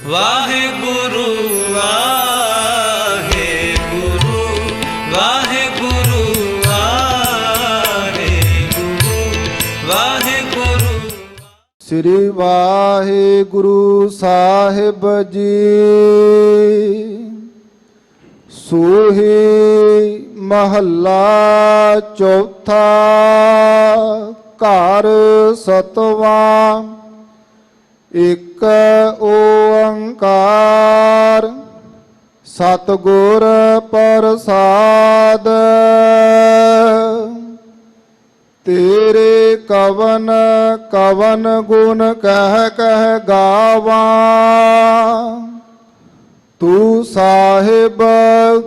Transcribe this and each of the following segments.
ਵਾਹਿਗੁਰੂ ਵਾਹਿਗੁਰੂ ਵਾਹਿਗੁਰੂ ਵਾਹਿਗੁਰੂ ਵਾਹਿਗੁਰੂ। ਸ੍ਰੀ ਵਾਹਿਗੁਰੂ ਸਾਹਿਬ ਜੀ ਸੂਹੀ ਮਹੱਲਾ ਚੌਥਾ ਘਰ ਸਤਵਾਂ। ਇਕ ਓੰਕਾਰ ਸਤਿਗੁਰ ਪ੍ਰਸਾਦ। ਤੇਰੇ ਕਵਨ ਕਵਨ ਗੁਣ ਕਹਿ ਕਹਿ ਗਾਵਾਂ। ਤੂੰ ਸਾਹਿਬ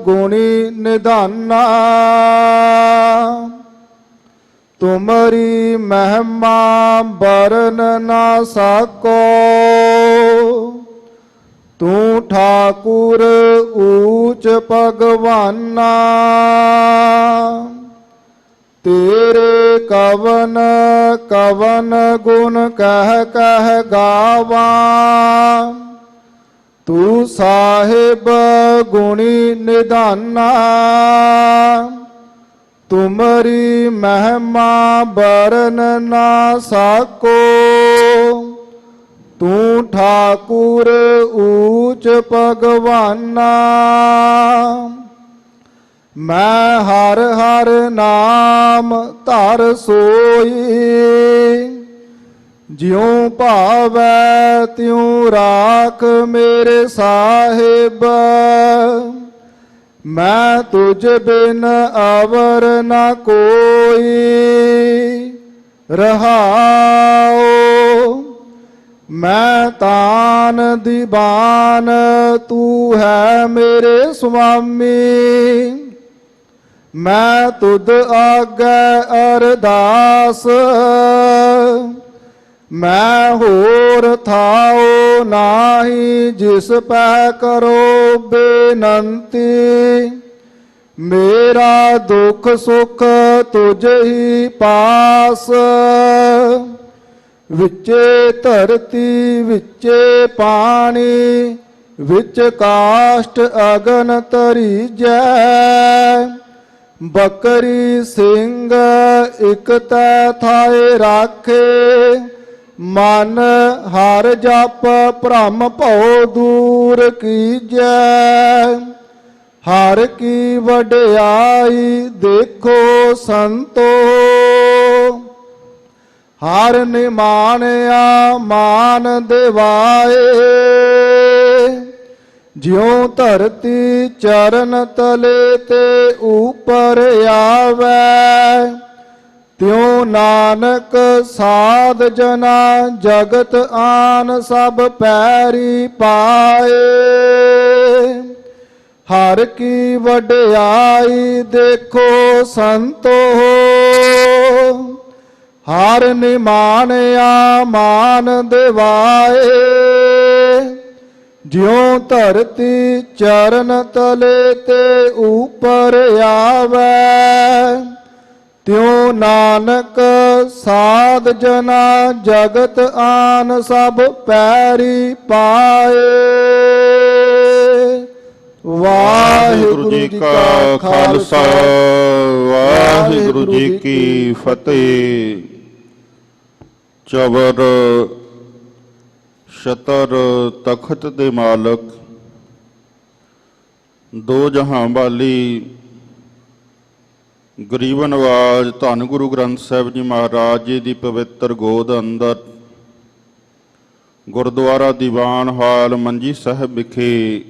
ਗੁਣੀ ਨਿਧਾਨਾ। ਤੁਮਰੀ ਮਹਿਮਾ ਬਰਨ ਨਾ ਸਕੋ। ਤੂੰ ਠਾਕੁਰ ਊਚ ਭਗਵਾਨਾ। ਤੇਰੇ ਕਵਨ ਕਵਨ ਗੁਣ ਕਹਿ ਕਹਿ ਗਾਵਾਂ। ਤੂੰ ਸਾਹਿਬ ਗੁਣੀ ਨਿਧਾਨਾ। ਤੁਮਰੀ ਮਹਿਮਾ ਬਰਨ ਨਾ ਸਕੋ। ਤੂੰ ਠਾਕੁਰ ਊਚ ਭਗਵਾਨਾ। ਮੈਂ ਹਰ ਹਰ ਨਾਮ ਧਰ ਸੋਈ। ਜਿਉ ਭਾਵੈ ਤਿਉ ਰਾਖ ਮੇਰੇ ਸਾਹਿਬ। ਮੈਂ ਤੁਝ ਬਿਨ ਅਵਰ ਨਾ ਕੋਈ। ਰਹਾਉ ਮੈਂ ਤਾਨ ਦੀਵਾਨ ਤੂੰ ਹੈ ਮੇਰੇ ਸੁਆਮੀ। ਮੈਂ ਤੁਧ ਆਗੈ ਅਰਦਾਸ। ਮੈਂ ਹੋਰ ਥਾਉ ਨਾਹੀ ਜਿਸ ਪੈ ਕਰੋ ਬੇਨੰਤੀ। ਮੇਰਾ ਦੁੱਖ ਸੁਖ ਤੁਝ ਹੀ ਪਾਸ। ਵਿੱਚੇ ਧਰਤੀ ਵਿੱਚੇ ਪਾਣੀ ਵਿੱਚ ਕਾਸ਼ਟ ਅਗਨ ਤਰੀਜੈ। ਬੱਕਰੀ ਸਿੰਘ ਇਕ ਤੈ ਥਾਏ ਰਾਖੇ। ਮਨ ਹਰ ਜਪ ਭ੍ਰਮ ਭਉ ਦੂਰ ਕੀਜੈ। ਹਰ ਕੀ ਵਡਿਆਈ ਦੇਖੋ ਸੰਤੋ। ਹਰ ਨਿਮਾਣਿਆ ਮਾਨ ਦਿਵਾਏ। ਜਿਉ ਧਰਤੀ ਚਰਨ ਤਲੇ ਤੇ ਉਪਰ ਆਵੈ। ਤਿਉ ਨਾਨਕ ਸਾਧ ਜਨਾ ਜਗਤ ਆਨ ਸਭ ਪੈਰੀ ਪਾਏ। ਹਰ ਕੀ ਵਡਿਆਈ ਦੇਖੋ ਸੰਤੋ। ਹਰ ਨਿਮਾਣਿਆ ਮਾਨ ਦਿਵਾਏ। ਜਿਉ ਧਰਤੀ ਚਰਨ ਤਲੇ ਤੇ ਉਪਰ ਆਵੈ। ਤਿਉ ਨਾਨਕ ਸਾਧ ਜਨਾ ਜਗਤ ਆਨ ਸਭ ਪੈਰੀ ਪਾਏ। ਵਾਹਿਗੁਰੂ ਜੀ ਕਾ ਖਾਲਸਾ ਵਾਹਿਗੁਰੂ ਜੀ ਕੀ ਫਤਿਹ। ਚਵਰ ਛਤਰ ਤਖਤ ਦੇ ਮਾਲਕ ਦੋ ਜਹਾਂ ਵਾਲੀ ਗਰੀਬ ਨਵਾਜ ਧੰਨ ਗੁਰੂ ਗ੍ਰੰਥ ਸਾਹਿਬ ਜੀ ਮਹਾਰਾਜ ਜੀ ਦੀ ਪਵਿੱਤਰ ਗੋਦ ਅੰਦਰ ਗੁਰਦੁਆਰਾ ਦੀਵਾਨ ਹਾਲ ਮੰਜੀ ਸਾਹਿਬ ਵਿਖੇ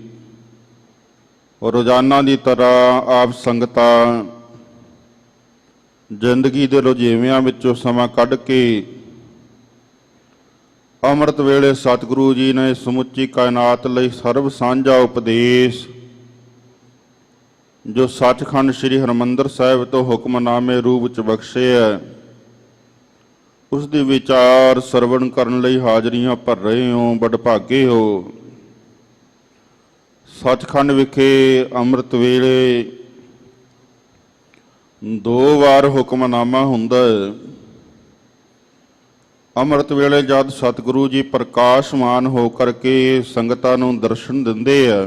ਰੋਜ਼ਾਨਾ ਦੀ ਤਰ੍ਹਾਂ ਆਪ ਸੰਗਤਾਂ ਜ਼ਿੰਦਗੀ ਦੇ ਰੁਝੇਵਿਆਂ ਵਿੱਚੋਂ ਸਮਾਂ ਕੱਢ ਕੇ ਅੰਮ੍ਰਿਤ ਵੇਲੇ ਸਤਿਗੁਰੂ ਜੀ ਨੇ ਸਮੁੱਚੀ ਕਾਇਨਾਤ ਲਈ ਸਰਬ ਸਾਂਝਾ ਉਪਦੇਸ਼ ਜੋ ਸੱਚਖੰਡ ਸ੍ਰੀ ਹਰਿਮੰਦਰ ਸਾਹਿਬ ਤੋਂ ਹੁਕਮਨਾਮੇ ਰੂਪ ਚ ਬਖਸ਼ਿਆ, ਉਸ ਦੀ ਵਿਚਾਰ ਸਰਵਣ ਕਰਨ ਲਈ ਹਾਜ਼ਰੀਆਂ ਭਰ ਰਹੇ ਹੋ। ਵਡਭਾਗੇ ਹੋ। ਸੱਚਖੰਡ ਵਿਖੇ ਅੰਮ੍ਰਿਤ ਵੇਲੇ 2 ਵਾਰ ਹੁਕਮਨਾਮਾ ਹੁੰਦਾ ਹੈ। ਅੰਮ੍ਰਿਤ ਵੇਲੇ ਜਦ ਸਤਿਗੁਰੂ ਜੀ ਪ੍ਰਕਾਸ਼ਮਾਨ ਹੋ ਕਰਕੇ ਸੰਗਤਾਂ ਨੂੰ ਦਰਸ਼ਨ ਦਿੰਦੇ ਆ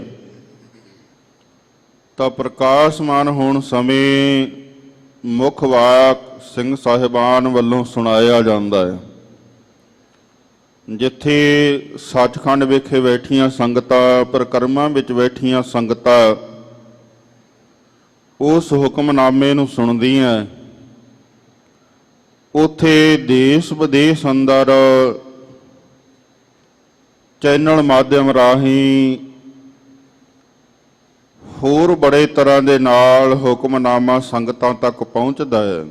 ਤਾਂ ਪ੍ਰਕਾਸ਼ਮਾਨ ਹੋਣ ਸਮੇਂ ਮੁੱਖ ਵਾਕ ਸਿੰਘ ਸਾਹਿਬਾਨ ਵੱਲੋਂ ਸੁਣਾਇਆ ਜਾਂਦਾ ਹੈ। ਜਿੱਥੇ ਸੱਚਖੰਡ ਵਿਖੇ ਬੈਠੀਆਂ ਸੰਗਤਾਂ, ਪਰਿਕਰਮਾ ਵਿੱਚ ਬੈਠੀਆਂ ਸੰਗਤਾਂ ਉਸ ਹੁਕਮਨਾਮੇ ਨੂੰ ਸੁਣਦੀਆਂ, ਉੱਥੇ ਦੇਸ਼ ਵਿਦੇਸ਼ ਅੰਦਰ ਚੈਨਲ ਮਾਧਿਅਮ ਰਾਹੀਂ ਹੋਰ ਬੜੇ ਤਰ੍ਹਾਂ ਦੇ ਨਾਲ ਹੁਕਮਨਾਮਾ ਸੰਗਤਾਂ ਤੱਕ ਪਹੁੰਚਦਾ ਹੈ।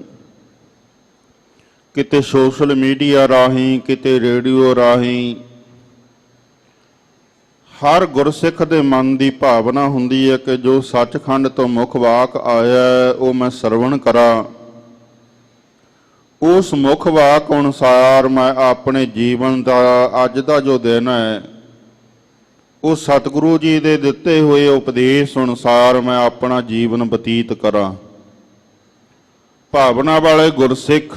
ਕਿਤੇ ਸੋਸ਼ਲ ਮੀਡੀਆ ਰਾਹੀਂ, ਕਿਤੇ ਰੇਡੀਓ ਰਾਹੀਂ। ਹਰ ਗੁਰਸਿੱਖ ਦੇ ਮਨ ਦੀ ਭਾਵਨਾ ਹੁੰਦੀ ਹੈ ਕਿ ਜੋ ਸੱਚਖੰਡ ਤੋਂ ਮੁੱਖ ਵਾਕ ਆਇਆ ਉਹ ਮੈਂ ਸਰਵਣ ਕਰਾਂ, ਉਸ ਮੁੱਖ ਵਾਕ ਅਨੁਸਾਰ ਮੈਂ ਆਪਣੇ ਜੀਵਨ ਦਾ ਅੱਜ ਦਾ ਜੋ ਦਿਨ ਹੈ ਉਹ ਸਤਿਗੁਰੂ ਜੀ ਦੇ ਦਿੱਤੇ ਹੋਏ ਉਪਦੇਸ਼ ਅਨੁਸਾਰ ਮੈਂ ਆਪਣਾ ਜੀਵਨ ਬਤੀਤ ਕਰਾਂ। ਭਾਵਨਾ ਵਾਲੇ ਗੁਰਸਿੱਖ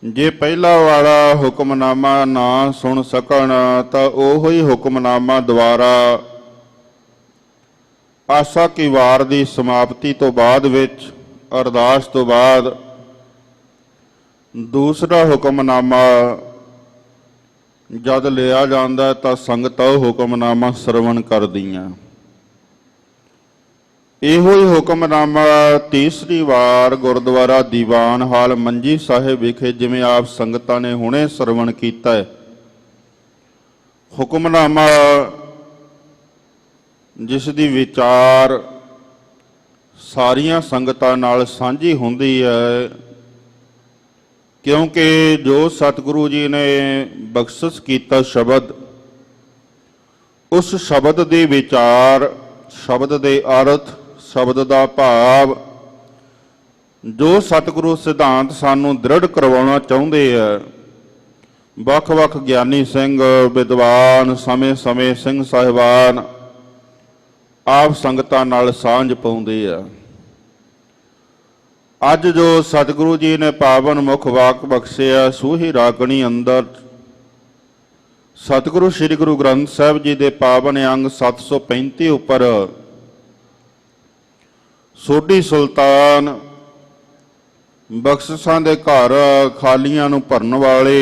ਜੇ ਪਹਿਲਾ ਵਾਲਾ ਹੁਕਮਨਾਮਾ ਨਾ ਸੁਣ ਸਕਣ ਤਾਂ ਉਹੋ ਹੀ ਹੁਕਮਨਾਮਾ ਦੁਆਰਾ ਆਸਾ ਕੀ ਵਾਰ ਦੀ ਸਮਾਪਤੀ ਤੋਂ ਬਾਅਦ ਵਿੱਚ ਅਰਦਾਸ ਤੋਂ ਬਾਅਦ ਦੂਸਰਾ ਹੁਕਮਨਾਮਾ ਜਦ ਲਿਆ ਜਾਂਦਾ ਤਾਂ ਸੰਗਤ ਉਹ ਹੁਕਮਨਾਮਾ ਸਰਵਣ ਕਰਦੀਆਂ। ਇਹੋ ਹੀ ਹੁਕਮਨਾਮਾ ਤੀਸਰੀ ਵਾਰ ਗੁਰਦੁਆਰਾ ਦੀਵਾਨ ਹਾਲ ਮੰਜੀ ਸਾਹਿਬ ਵਿਖੇ ਜਿਵੇਂ ਆਪ ਸੰਗਤਾਂ ਨੇ ਹੁਣੇ ਸਰਵਣ ਕੀਤਾ ਹੈ, ਹੁਕਮਨਾਮਾ ਜਿਸ ਦੀ ਵਿਚਾਰ ਸਾਰੀਆਂ ਸੰਗਤਾਂ ਨਾਲ ਸਾਂਝੀ ਹੁੰਦੀ ਹੈ, ਕਿਉਂਕਿ ਜੋ ਸਤਿਗੁਰੂ ਜੀ ਨੇ ਬਖਸ਼ਿਸ਼ ਕੀਤਾ ਸ਼ਬਦ, ਉਸ ਸ਼ਬਦ ਦੇ ਵਿਚਾਰ, ਸ਼ਬਦ ਦੇ ਅਰਥ, ਸ਼ਬਦ ਦਾ ਭਾਵ, ਜੋ ਸਤਿਗੁਰੂ ਸਿਧਾਂਤ ਸਾਨੂੰ ਦ੍ਰਿੜ ਕਰਵਾਉਣਾ ਚਾਹੁੰਦੇ ਆ, ਵੱਖ-ਵੱਖ ਗਿਆਨੀ ਸਿੰਘ, ਵਿਦਵਾਨ, ਸਮੇਂ-ਸਮੇਂ ਸਿੰਘ ਸਾਹਿਬਾਨ ਆਪ ਸੰਗਤਾਂ ਨਾਲ ਸਾਂਝ ਪਾਉਂਦੇ ਆ। ਅੱਜ ਜੋ ਸਤਿਗੁਰੂ ਜੀ ਨੇ ਪਾਵਨ ਮੁੱਖ ਵਾਕ ਬਖਸ਼ਿਆ, ਸੂਹੀ ਰਾਗਣੀ ਅੰਦਰ ਸਤਿਗੁਰੂ ਸ੍ਰੀ ਗੁਰੂ ਗ੍ਰੰਥ ਸਾਹਿਬ ਜੀ ਦੇ ਪਾਵਨ ਅੰਗ 735 ਉੱਪਰ ਸੋਢੀ ਸੁਲਤਾਨ ਬਖਸ਼ਿਸ਼ਾਂ ਦੇ ਘਰ ਖਾਲੀਆਂ ਨੂੰ ਭਰਨ ਵਾਲੇ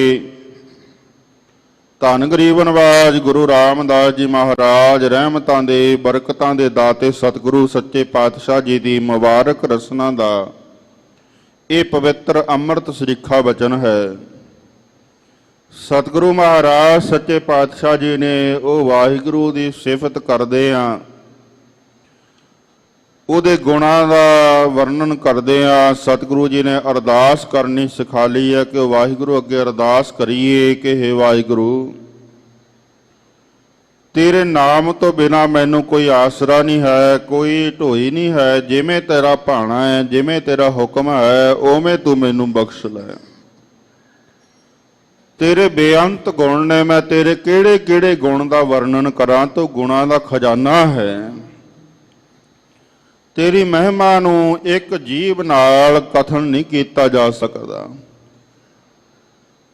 ਧੰਨ ਗਰੀਬ ਨਵਾਜ ਗੁਰੂ ਰਾਮਦਾਸ ਜੀ ਮਹਾਰਾਜ ਰਹਿਮਤਾਂ ਦੇ ਬਰਕਤਾਂ ਦੇ ਦਾਤੇ ਸਤਿਗੁਰੂ ਸੱਚੇ ਪਾਤਸ਼ਾਹ ਜੀ ਦੀ ਮੁਬਾਰਕ ਰਸਨਾ ਦਾ ਇਹ ਪਵਿੱਤਰ ਅੰਮ੍ਰਿਤ ਸਰੀਖਾ ਬਚਨ ਹੈ। ਸਤਿਗੁਰੂ ਮਹਾਰਾਜ ਸੱਚੇ ਪਾਤਸ਼ਾਹ ਜੀ ਨੇ ਉਹ ਵਾਹਿਗੁਰੂ ਦੀ ਸਿਫਤ ਕਰਦੇ ਆ, ਉਹਦੇ ਗੁਣਾਂ ਦਾ ਵਰਣਨ ਕਰਦੇ ਆ। ਸਤਿਗੁਰੂ ਜੀ ਨੇ ਅਰਦਾਸ ਕਰਨੀ ਸਿਖਾ ਲਈ ਹੈ ਕਿ ਵਾਹਿਗੁਰੂ ਅੱਗੇ ਅਰਦਾਸ ਕਰੀਏ ਕਿ ਹੇ ਵਾਹਿਗੁਰੂ, ਤੇਰੇ ਨਾਮ ਤੋਂ ਬਿਨਾ ਮੈਨੂੰ ਕੋਈ ਆਸਰਾ ਨਹੀਂ ਹੈ, ਕੋਈ ਢੋਈ ਨਹੀਂ ਹੈ। ਜਿਵੇਂ ਤੇਰਾ ਭਾਣਾ ਹੈ, ਜਿਵੇਂ ਤੇਰਾ ਹੁਕਮ ਹੈ, ਉਵੇਂ ਤੂੰ ਮੈਨੂੰ ਬਖਸ਼ ਲੈ। ਤੇਰੇ ਬੇਅੰਤ ਗੁਣ ਨੇ, ਮੈਂ ਤੇਰੇ ਕਿਹੜੇ ਕਿਹੜੇ ਗੁਣ ਦਾ ਵਰਣਨ ਕਰਾਂ, ਤੂੰ ਗੁਣਾਂ ਦਾ ਖਜ਼ਾਨਾ ਹੈ। ਤੇਰੀ ਮਹਿਮਾ ਨੂੰ ਇੱਕ ਜੀਭ ਨਾਲ ਕਥਨ ਨਹੀਂ ਕੀਤਾ ਜਾ ਸਕਦਾ।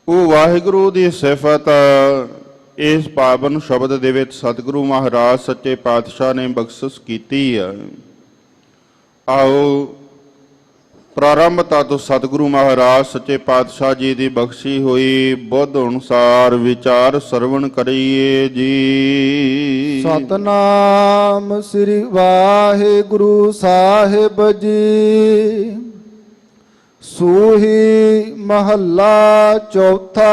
ਉਹ ਵਾਹਿਗੁਰੂ ਦੀ ਸਿਫਤ ਇਸ ਪਾਵਨ ਸ਼ਬਦ ਦੇ ਵਿੱਚ ਸਤਿਗੁਰੂ ਮਹਾਰਾਜ ਸੱਚੇ ਪਾਤਸ਼ਾਹ ਨੇ ਬਖਸ਼ਿਸ਼ ਕੀਤੀ ਹੈ। ਆਓ ਪ੍ਰਾਰੰਭਤਾ ਤੋਂ ਸਤਿਗੁਰੂ ਮਹਾਰਾਜ ਸੱਚੇ ਪਾਤਸ਼ਾਹ ਜੀ ਦੀ ਬਖਸ਼ੀ ਹੋਈ ਬੁੱਧ ਅਨੁਸਾਰ ਵਿਚਾਰ ਸਰਵਣ ਕਰੀਏ ਜੀ। ਸਤਨਾਮ ਸ੍ਰੀ ਵਾਹਿਗੁਰੂ ਸਾਹਿਬ ਜੀ। ਸੂਹੀ ਮਹੱਲਾ ਚੌਥਾ,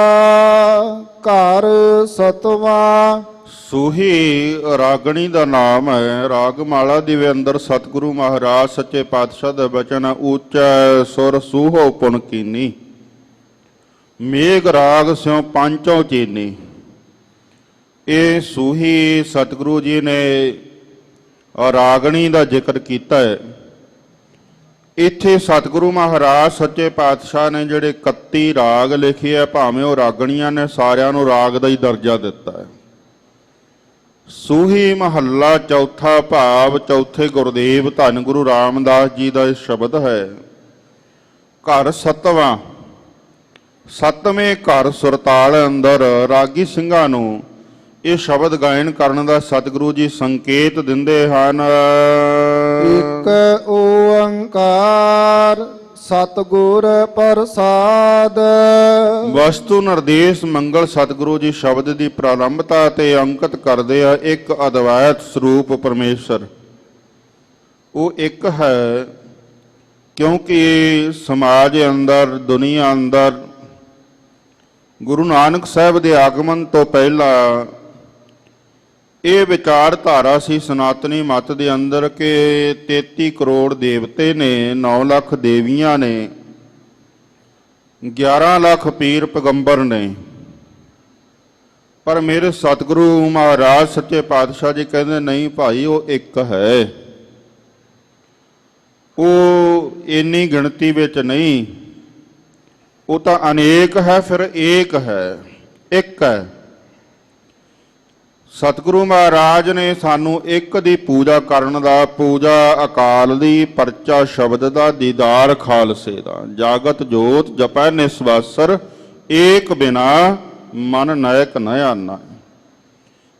ਘਰ ਸਤਵਾਂ। ਸੂਹੀ ਰਾਗਣੀ ਦਾ ਨਾਮ ਹੈ। ਰਾਗਮਾਲਾ ਦੇ ਅੰਦਰ ਸਤਿਗੁਰੂ ਮਹਾਰਾਜ ਸੱਚੇ ਪਾਤਸ਼ਾਹ ਦਾ ਬਚਨ ਉੱਚਾ ਸੁਰ ਸੂਹੋ ਪੁਨ ਕੀਨੀ, ਮੇਘ ਰਾਗ ਸਿਉ ਪੰਚੋਂ ਚੀਨੀ। ਇਹ ਸੂਹੀ ਸਤਿਗੁਰੂ ਜੀ ਨੇ ਰਾਗਣੀ ਦਾ ਜ਼ਿਕਰ ਕੀਤਾ ਹੈ। ਇੱਥੇ ਸਤਿਗੁਰੂ ਮਹਾਰਾਜ ਸੱਚੇ ਪਾਤਸ਼ਾਹ ਨੇ ਜਿਹੜੇ 31 ਰਾਗ ਲਿਖੇ ਆ, ਭਾਵੇਂ ਉਹ ਰਾਗਣੀਆਂ ਨੇ, ਸਾਰਿਆਂ ਨੂੰ ਰਾਗ ਦਾ ਹੀ ਦਰਜਾ ਦਿੱਤਾ ਹੈ। ਸੂਹੀ ਮਹੱਲਾ ਚੌਥਾ ਭਾਵ ਚੌਥੇ ਗੁਰਦੇਵ ਧੰਨ ਗੁਰੂ ਰਾਮਦਾਸ ਜੀ ਦਾ ਇਹ ਸ਼ਬਦ ਹੈ। ਘਰ ਸਤਵਾਂ, ਸੱਤਵੇਂ ਘਰ ਸੁਰਤਾਲ ਅੰਦਰ ਰਾਗੀ ਸਿੰਘਾਂ ਨੂੰ ਇਹ ਸ਼ਬਦ ਗਾਇਨ ਕਰਨ ਦਾ ਸਤਿਗੁਰੂ ਜੀ ਸੰਕੇਤ ਦਿੰਦੇ ਹਨ। ਇਕ ਓੰਕਾਰ ਸਤਿਗੁਰ ਪ੍ਰਸਾਦ। ਵਸਤੂ ਨਿਰਦੇਸ਼ ਮੰਗਲ ਸਤਿਗੁਰੂ ਜੀ ਸ਼ਬਦ ਦੀ ਪ੍ਰਾਰੰਭਤਾ ਤੇ ਅੰਕਿਤ ਕਰਦੇ ਆ ਇੱਕ ਅਦਵੈਤ ਸਰੂਪ ਪਰਮੇਸ਼ਰ। ਉਹ ਇੱਕ ਹੈ, ਕਿਉਂਕਿ ਸਮਾਜ ਅੰਦਰ, ਦੁਨੀਆ ਅੰਦਰ ਗੁਰੂ ਨਾਨਕ ਸਾਹਿਬ ਦੇ ਆਗਮਨ ਤੋਂ ਪਹਿਲਾਂ ਇਹ ਵਿਚਾਰਧਾਰਾ ਸੀ ਸਨਾਤਨੀ ਮਤ ਦੇ ਅੰਦਰ ਕਿ 33 ਕਰੋੜ ਦੇਵਤੇ ਨੇ, 9 ਲੱਖ ਦੇਵੀਆਂ ਨੇ, 11 ਲੱਖ ਪੀਰ ਪੈਗੰਬਰ ਨੇ। ਪਰ ਮੇਰੇ ਸਤਿਗੁਰੂ ਮਹਾਰਾਜ ਸੱਚੇ ਪਾਤਸ਼ਾਹ ਜੀ ਕਹਿੰਦੇ ਨਹੀਂ ਭਾਈ, ਉਹ ਇੱਕ ਹੈ। ਉਹ ਇੰਨੀ ਗਿਣਤੀ ਵਿੱਚ ਨਹੀਂ, ਉਹ ਤਾਂ ਅਨੇਕ ਹੈ, ਫਿਰ ਏਕ ਹੈ, ਇੱਕ ਹੈ। ਸਤਿਗੁਰੂ ਮਹਾਰਾਜ ਨੇ ਸਾਨੂੰ ਇੱਕ ਦੀ ਪੂਜਾ ਕਰਨ ਦਾ, ਪੂਜਾ ਅਕਾਲ ਦੀ, ਪਰਚਾ ਸ਼ਬਦ ਦਾ, ਦੀਦਾਰ ਖਾਲਸੇ ਦਾ। ਜਾਗਤ ਜੋਤ ਜਪੈ ਨਿਸਵਾਸਰ, ਏਕ ਬਿਨਾ ਮਨ ਨਾਇਕ ਨ ਆਨਾ।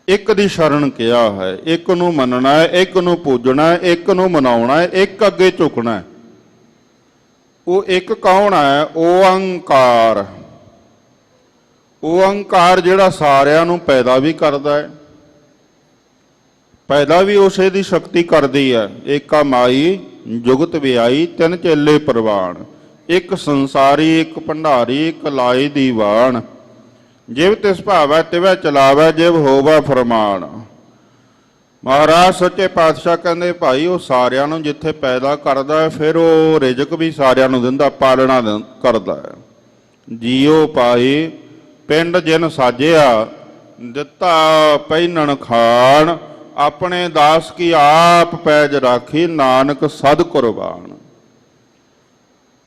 ਇੱਕ ਦੀ ਸ਼ਰਨ ਕਿਹਾ ਹੈ, ਇੱਕ ਨੂੰ ਮੰਨਣਾ ਹੈ, ਇੱਕ ਨੂੰ ਪੂਜਣਾ ਹੈ, ਇੱਕ ਨੂੰ ਮਨਾਉਣਾ ਹੈ, ਇੱਕ ਅੱਗੇ ਝੁਕਣਾ ਹੈ। ਉਹ ਇੱਕ ਕੌਣ ਹੈ? ਓੰਕਾਰ। ਓੰਕਾਰ ਜਿਹੜਾ ਸਾਰਿਆਂ ਨੂੰ ਪੈਦਾ ਵੀ ਕਰਦਾ ਹੈ, ਪੈਦਾ ਵੀ ਉਸੇ ਦੀ ਸ਼ਕਤੀ ਕਰਦੀ ਹੈ। ਏਕਾ ਮਾਈ ਜੁਗਤ ਵਿਆਈ, ਤਿੰਨ ਚੇਲੇ ਪ੍ਰਵਾਨ। ਇੱਕ ਸੰਸਾਰੀ, ਇੱਕ ਭੰਡਾਰੀ, ਇੱਕ ਲਾਈ ਦੀਵਾਨ। ਜਿਵ ਤਿਸ ਭਾਵੈ ਤਿਵੈ ਚਲਾਵੈ, ਜਿਵ ਹੋਵੈ ਫਰਮਾਨ। ਮਹਾਰਾਜ ਸੱਚੇ ਪਾਤਸ਼ਾਹ ਕਹਿੰਦੇ ਭਾਈ ਉਹ ਸਾਰਿਆਂ ਨੂੰ ਜਿੱਥੇ ਪੈਦਾ ਕਰਦਾ ਹੈ, ਫਿਰ ਉਹ ਰਿਜ਼ਕ ਵੀ ਸਾਰਿਆਂ ਨੂੰ ਦਿੰਦਾ, ਪਾਲਣਾ ਕਰਦਾ ਹੈ। ਜੀਉ ਪਾਈ ਪਿੰਡ ਜਿਨ ਸਾਜਿਆ, ਦਿੱਤਾ ਪਹਿਨਣ ਖਾਣ। ਆਪਣੇ ਦਾਸ ਕੀ ਆਪ ਪੈਜ ਰਾਖੀ, ਨਾਨਕ ਸਦ ਕੁਰਬਾਨ।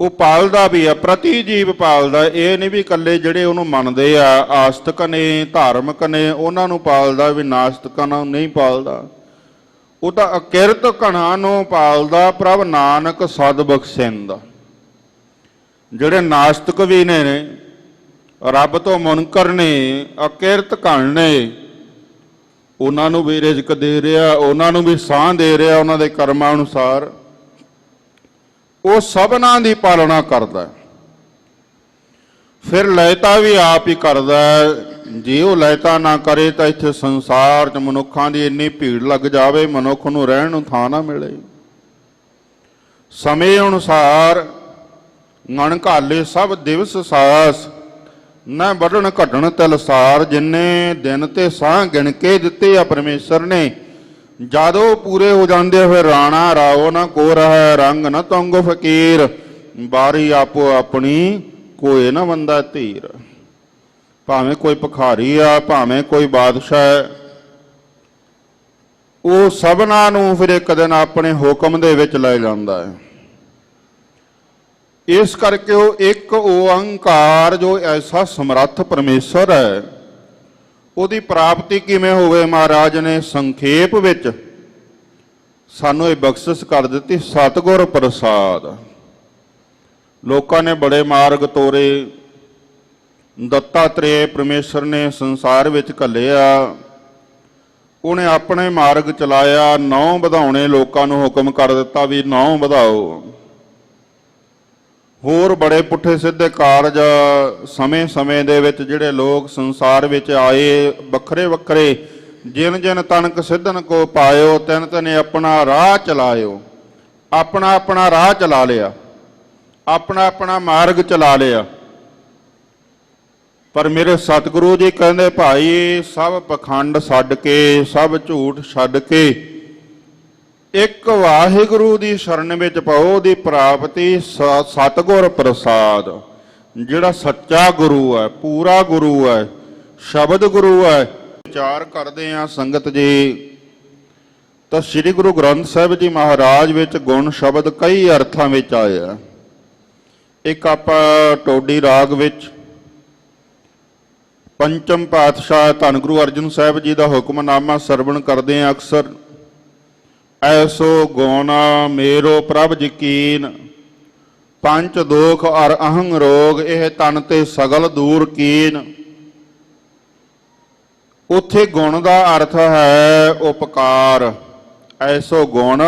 ਉਹ ਪਾਲਦਾ ਵੀ ਆ, ਪ੍ਰਤੀ ਜੀਵ ਪਾਲਦਾ। ਇਹ ਨਹੀਂ ਵੀ ਇਕੱਲੇ ਜਿਹੜੇ ਉਹਨੂੰ ਮੰਨਦੇ ਆ, ਆਸਤਕ ਨੇ, ਧਾਰਮਿਕ ਨੇ, ਉਹਨਾਂ ਨੂੰ ਪਾਲਦਾ, ਵੀ ਨਾਸਤਕਾਂ ਨੂੰ ਨਹੀਂ ਪਾਲਦਾ। ਉਹ ਤਾਂ ਅਕਿਰਤ ਘਣਾ ਨੂੰ ਪਾਲਦਾ, ਪ੍ਰਭ ਨਾਨਕ ਸਦ ਬਖਸ਼ਿੰਦਾ। ਜਿਹੜੇ ਨਾਸਤਕ ਵੀ ਨੇ, ਰੱਬ ਤੋਂ ਮੁਨਕਰ ਨੇ, ਅਕਿਰਤ ਘਣ ਨੇ, ਉਹਨਾਂ ਨੂੰ ਵੀ ਰਿਜ਼ਕ ਦੇ ਰਿਹਾ, ਉਹਨਾਂ ਨੂੰ ਵੀ ਸਾਹ ਦੇ ਰਿਹਾ ਉਹਨਾਂ ਦੇ ਕਰਮਾਂ ਅਨੁਸਾਰ। ਉਹ ਸਭਨਾਂ ਦੀ ਪਾਲਣਾ ਕਰਦਾ। ਫਿਰ ਲੈਤਾ ਵੀ ਆਪ ਹੀ ਕਰਦਾ। ਜੇ ਉਹ ਲੈਤਾ ਨਾ ਕਰੇ ਤਾਂ ਇੱਥੇ ਸੰਸਾਰ 'ਚ ਮਨੁੱਖਾਂ ਦੀ ਇੰਨੀ ਭੀੜ ਲੱਗ ਜਾਵੇ, ਮਨੁੱਖ ਨੂੰ ਰਹਿਣ ਨੂੰ ਥਾਂ ਨਾ ਮਿਲੇ। ਸਮੇਂ ਅਨੁਸਾਰ ਗਣ ਘਾਲੇ ਸਭ ਦਿਵਸ ਸਾਸ, ਨਾ ਵੱਢਣ ਘਟਣ ਤਿਲਸਾਰ। ਜਿੰਨੇ ਦਿਨ ਤੇ ਸਾਹ ਗਿਣ ਕੇ ਦਿੱਤੇ ਆ ਪਰਮੇਸ਼ਰ ਨੇ, ਜਦੋਂ ਪੂਰੇ ਹੋ ਜਾਂਦੇ ਫਿਰ ਰਾਣਾ ਰਾਓ ਨਾ ਕੋ ਰਹਿ, ਰੰਗ ਨਾ ਤੁੰਗ ਫਕੀਰ। ਬਾਰੀ ਆਪੋ ਆਪਣੀ ਕੋਈ ਨਾ ਬੰਦਾ ਧੀਰ। ਭਾਵੇਂ ਕੋਈ ਭਿਖਾਰੀ ਆ, ਭਾਵੇਂ ਕੋਈ ਬਾਦਸ਼ਾਹ ਹੈ, ਉਹ ਸਭਨਾਂ ਨੂੰ ਫਿਰ ਇੱਕ ਦਿਨ ਆਪਣੇ ਹੁਕਮ ਦੇ ਵਿੱਚ ਲੈ ਜਾਂਦਾ ਹੈ। ਇਸ ਕਰਕੇ ਉਹ ਇੱਕ ਓੰਕਾਰ ਜੋ ਐਸਾ ਸਮਰੱਥ ਪਰਮੇਸ਼ਰ ਹੈ, ਉਹਦੀ ਪ੍ਰਾਪਤੀ ਕਿਵੇਂ ਹੋਵੇ? ਮਹਾਰਾਜ ਨੇ ਸੰਖੇਪ ਵਿੱਚ ਸਾਨੂੰ ਇਹ ਬਖਸ਼ਿਸ਼ ਕਰ ਦਿੱਤੀ, ਸਤਿਗੁਰ ਪ੍ਰਸਾਦ। ਲੋਕਾਂ ਨੇ ਬੜੇ ਮਾਰਗ ਤੋਰੇ, ਦੱਤਾਤਰੇय ਪਰਮੇਸ਼ਰ ਨੇ ਸੰਸਾਰ ਵਿੱਚ ਘੱਲਿਆ, ਉਹਨੇ ਆਪਣੇ ਮਾਰਗ ਚਲਾਇਆ। 9 ਵਧਾਉਣੇ ਲੋਕਾਂ ਨੂੰ ਹੁਕਮ ਕਰ ਦਿੱਤਾ ਵੀ 9 ਵਧਾਓ। ਹੋਰ ਬੜੇ ਪੁੱਠੇ ਸਿੱਧੇ ਕਾਰਜ ਸਮੇਂ ਦੇ ਵਿੱਚ ਜਿਹੜੇ ਲੋਕ ਸੰਸਾਰ ਵਿੱਚ ਆਏ, ਵੱਖਰੇ ਵੱਖਰੇ, ਜਿਨ ਜਿਨ ਤਨਕ ਸਿੱਧਨ ਕੋ ਪਾਇਓ, ਤਿਨ ਤਿਨ ਆਪਣਾ ਰਾਹ ਚਲਾਇਓ। ਆਪਣਾ ਆਪਣਾ ਰਾਹ ਚਲਾ ਲਿਆ, ਆਪਣਾ ਆਪਣਾ ਮਾਰਗ ਚਲਾ ਲਿਆ। ਪਰ ਮੇਰੇ ਸਤਿਗੁਰੂ ਜੀ ਕਹਿੰਦੇ ਭਾਈ ਸਭ ਪਖੰਡ ਛੱਡ ਕੇ, ਸਭ ਝੂਠ ਛੱਡ ਕੇ ਇੱਕ ਵਾਹਿਗੁਰੂ ਦੀ ਸ਼ਰਨ ਵਿੱਚ ਪਾਓ। ਉਹਦੀ ਪ੍ਰਾਪਤੀ ਸਤਿਗੁਰ ਪ੍ਰਸਾਦ। ਜਿਹੜਾ ਸੱਚਾ ਗੁਰੂ ਹੈ, ਪੂਰਾ ਗੁਰੂ ਹੈ, ਸ਼ਬਦ ਗੁਰੂ ਹੈ। ਵਿਚਾਰ ਕਰਦੇ ਹਾਂ ਸੰਗਤ ਜੀ, ਤਾਂ ਸ੍ਰੀ ਗੁਰੂ ਗ੍ਰੰਥ ਸਾਹਿਬ ਜੀ ਮਹਾਰਾਜ ਵਿੱਚ ਗੁਣ ਸ਼ਬਦ ਕਈ ਅਰਥਾਂ ਵਿੱਚ ਆਇਆ। ਇੱਕ ਆਪਾਂ ਟੋਡੀ ਰਾਗ ਵਿੱਚ ਪੰਚਮ ਪਾਤਸ਼ਾਹ ਧੰਨ ਗੁਰੂ ਅਰਜਨ ਸਾਹਿਬ ਜੀ ਦਾ ਹੁਕਮਨਾਮਾ ਸਰਵਣ ਕਰਦੇ ਹਾਂ ਅਕਸਰ। ਐਸੋ ਗੁਣ ਮੇਰੋ ਪ੍ਰਭ ਯਕੀਨ, ਪੰਚ ਦੋਖ ਅਰ ਅਹੰਗ ਰੋਗ ਇਹ ਤਨ ਤੇ ਸਗਲ ਦੂਰ ਕੀਨ। ਉੱਥੇ ਗੁਣ ਦਾ ਅਰਥ ਹੈ ਉਪਕਾਰ। ਐਸੋ ਗੁਣ